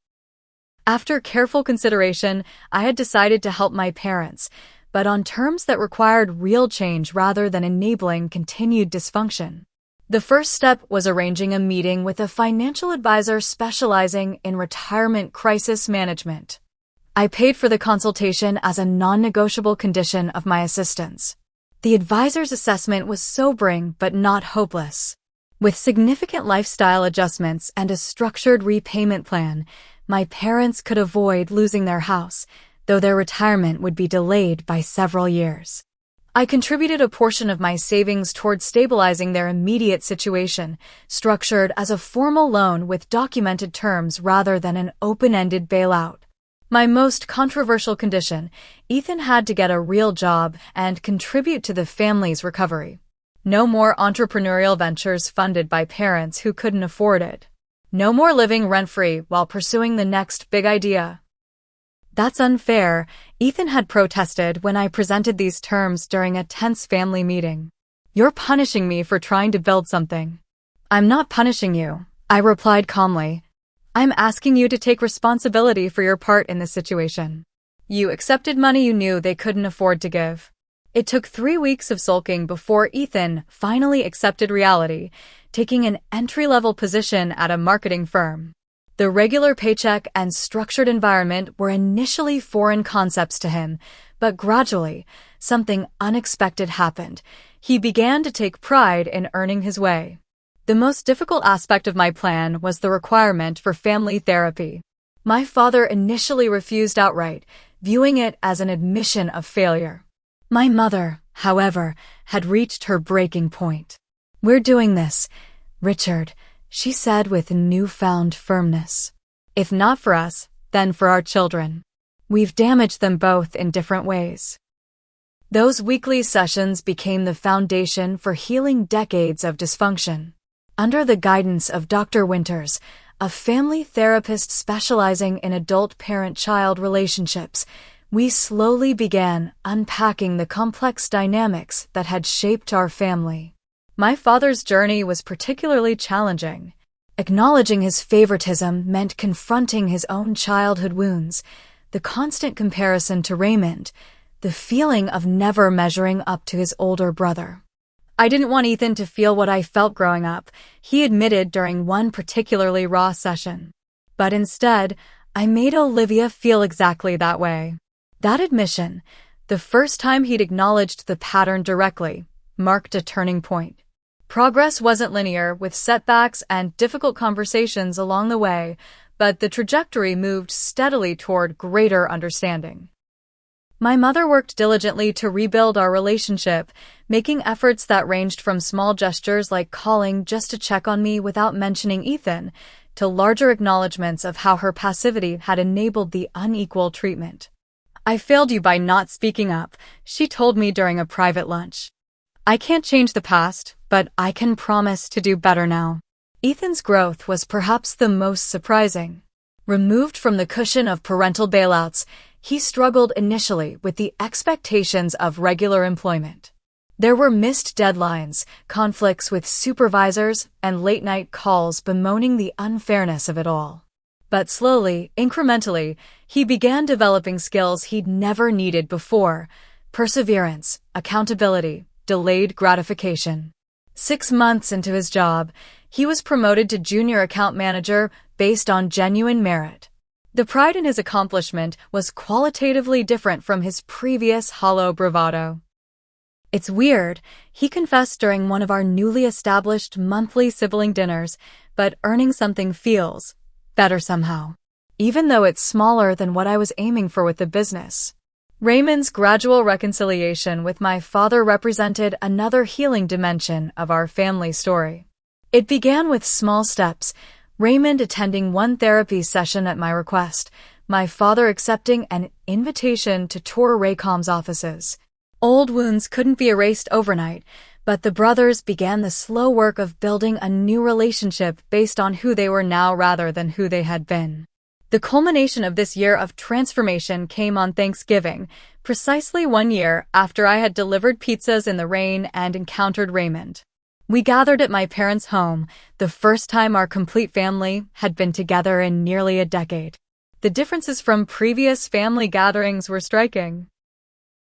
After careful consideration, I had decided to help my parents, but on terms that required real change rather than enabling continued dysfunction. The first step was arranging a meeting with a financial advisor specializing in retirement crisis management. I paid for the consultation as a non-negotiable condition of my assistance. The advisor's assessment was sobering but not hopeless. With significant lifestyle adjustments and a structured repayment plan, my parents could avoid losing their house, though their retirement would be delayed by several years. I contributed a portion of my savings towards stabilizing their immediate situation, structured as a formal loan with documented terms rather than an open-ended bailout. My most controversial condition: Ethan had to get a real job and contribute to the family's recovery. No more entrepreneurial ventures funded by parents who couldn't afford it. No more living rent-free while pursuing the next big idea. "That's unfair," Ethan had protested when I presented these terms during a tense family meeting. "You're punishing me for trying to build something." "I'm not punishing you," I replied calmly. "I'm asking you to take responsibility for your part in this situation. You accepted money you knew they couldn't afford to give." It took 3 weeks of sulking before Ethan finally accepted reality, taking an entry-level position at a marketing firm. The regular paycheck and structured environment were initially foreign concepts to him, but gradually, something unexpected happened. He began to take pride in earning his way. The most difficult aspect of my plan was the requirement for family therapy. My father initially refused outright, viewing it as an admission of failure. My mother, however, had reached her breaking point. "We're doing this, Richard," she said with newfound firmness. "If not for us, then for our children. We've damaged them both in different ways." Those weekly sessions became the foundation for healing decades of dysfunction. Under the guidance of Dr. Winters, a family therapist specializing in adult parent-child relationships, we slowly began unpacking the complex dynamics that had shaped our family. My father's journey was particularly challenging. Acknowledging his favoritism meant confronting his own childhood wounds, the constant comparison to Raymond, the feeling of never measuring up to his older brother. "I didn't want Ethan to feel what I felt growing up," he admitted during one particularly raw session. But instead, I made Olivia feel exactly that way. That admission, the first time he'd acknowledged the pattern directly, marked a turning point. Progress wasn't linear, with setbacks and difficult conversations along the way, but the trajectory moved steadily toward greater understanding. My mother worked diligently to rebuild our relationship, making efforts that ranged from small gestures like calling just to check on me without mentioning Ethan, to larger acknowledgments of how her passivity had enabled the unequal treatment. "I failed you by not speaking up," she told me during a private lunch. "I can't change the past, but I can promise to do better now." Ethan's growth was perhaps the most surprising. Removed from the cushion of parental bailouts, he struggled initially with the expectations of regular employment. There were missed deadlines, conflicts with supervisors, and late-night calls bemoaning the unfairness of it all. But slowly, incrementally, he began developing skills he'd never needed before: perseverance, accountability, delayed gratification. 6 months into his job, he was promoted to junior account manager based on genuine merit. The pride in his accomplishment was qualitatively different from his previous hollow bravado. "It's weird," he confessed during one of our newly established monthly sibling dinners, "but earning something feels better somehow, even though it's smaller than what I was aiming for with the business." Raymond's gradual reconciliation with my father represented another healing dimension of our family story. It began with small steps, Raymond attending one therapy session at my request, my father accepting an invitation to tour Raycom's offices. Old wounds couldn't be erased overnight, but the brothers began the slow work of building a new relationship based on who they were now rather than who they had been. The culmination of this year of transformation came on Thanksgiving, precisely 1 year after I had delivered pizzas in the rain and encountered Raymond. We gathered at my parents' home, the first time our complete family had been together in nearly a decade. The differences from previous family gatherings were striking.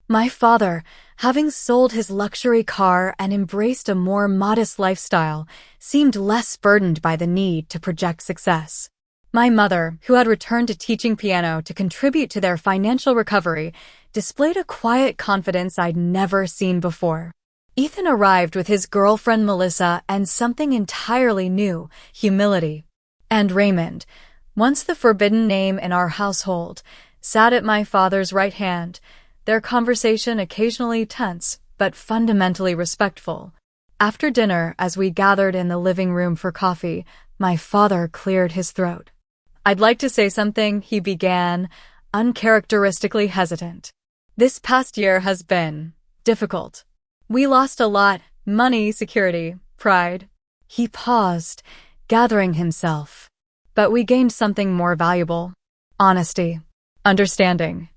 My father, having sold his luxury car and embraced a more modest lifestyle, seemed less burdened by the need to project success. My mother, who had returned to teaching piano to contribute to their financial recovery, displayed a quiet confidence I'd never seen before. Ethan arrived with his girlfriend Melissa and something entirely new, humility. And Raymond, once the forbidden name in our household, sat at my father's right hand, their conversation occasionally tense, but fundamentally respectful. After dinner, as we gathered in the living room for coffee, my father cleared his throat. "I'd like to say something," he began, uncharacteristically hesitant. "This past year has been difficult. We lost a lot: money, security, pride." He paused, gathering himself. "But we gained something more valuable: honesty, understanding,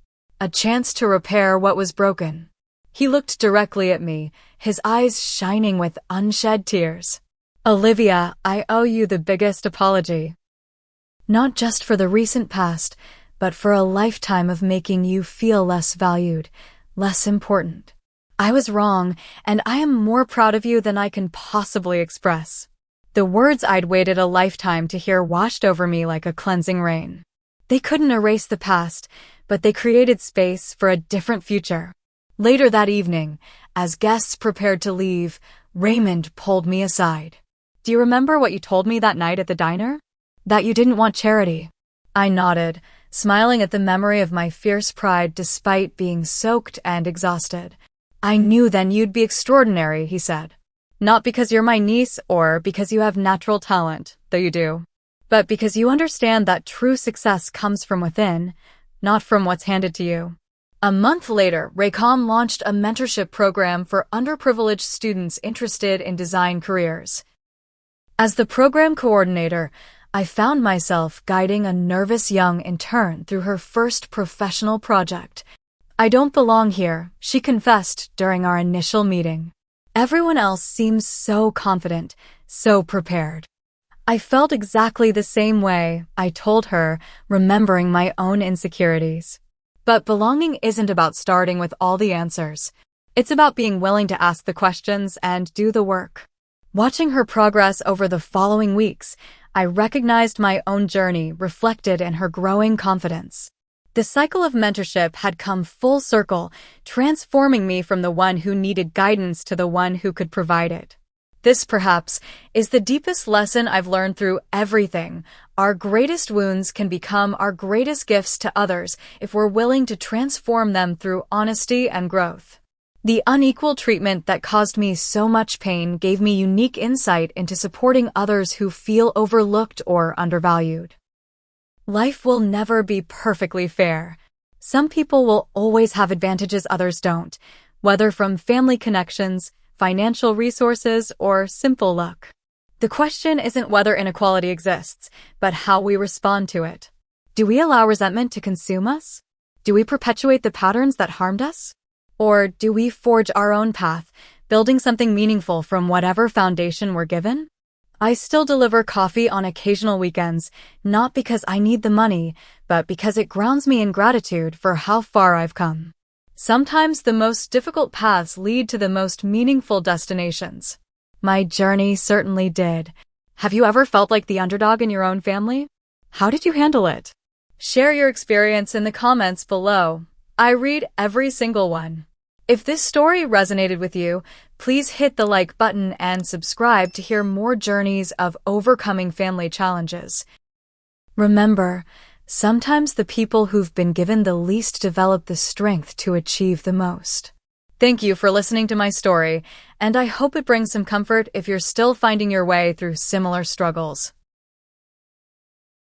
a chance to repair what was broken." He looked directly at me, his eyes shining with unshed tears. "Olivia, I owe you the biggest apology. Not just for the recent past, but for a lifetime of making you feel less valued, less important. I was wrong, and I am more proud of you than I can possibly express." The words I'd waited a lifetime to hear washed over me like a cleansing rain. They couldn't erase the past, but they created space for a different future. Later that evening, as guests prepared to leave, Raymond pulled me aside. "Do you remember what you told me that night at the diner? That you didn't want charity." I nodded, smiling at the memory of my fierce pride despite being soaked and exhausted. "I knew then you'd be extraordinary," he said. "Not because you're my niece or because you have natural talent, though you do, but because you understand that true success comes from within, not from what's handed to you." A month later, Raycom launched a mentorship program for underprivileged students interested in design careers. As the program coordinator, I found myself guiding a nervous young intern through her first professional project. "I don't belong here," she confessed during our initial meeting. "Everyone else seems so confident, so prepared." I felt exactly the same way, I told her, remembering my own insecurities. But belonging isn't about starting with all the answers. It's about being willing to ask the questions and do the work. Watching her progress over the following weeks, I recognized my own journey reflected in her growing confidence. The cycle of mentorship had come full circle, transforming me from the one who needed guidance to the one who could provide it. This, perhaps, is the deepest lesson I've learned through everything. Our greatest wounds can become our greatest gifts to others if we're willing to transform them through honesty and growth. The unequal treatment that caused me so much pain gave me unique insight into supporting others who feel overlooked or undervalued. Life will never be perfectly fair. Some people will always have advantages others don't, whether from family connections, financial resources, or simple luck. The question isn't whether inequality exists, but how we respond to it. Do we allow resentment to consume us? Do we perpetuate the patterns that harmed us? Or do we forge our own path, building something meaningful from whatever foundation we're given? I still deliver coffee on occasional weekends, not because I need the money, but because it grounds me in gratitude for how far I've come. Sometimes the most difficult paths lead to the most meaningful destinations. My journey certainly did. Have you ever felt like the underdog in your own family? How did you handle it? Share your experience in the comments below. I read every single one. If this story resonated with you, please hit the like button and subscribe to hear more journeys of overcoming family challenges. Remember, sometimes the people who've been given the least develop the strength to achieve the most. Thank you for listening to my story, and I hope it brings some comfort if you're still finding your way through similar struggles.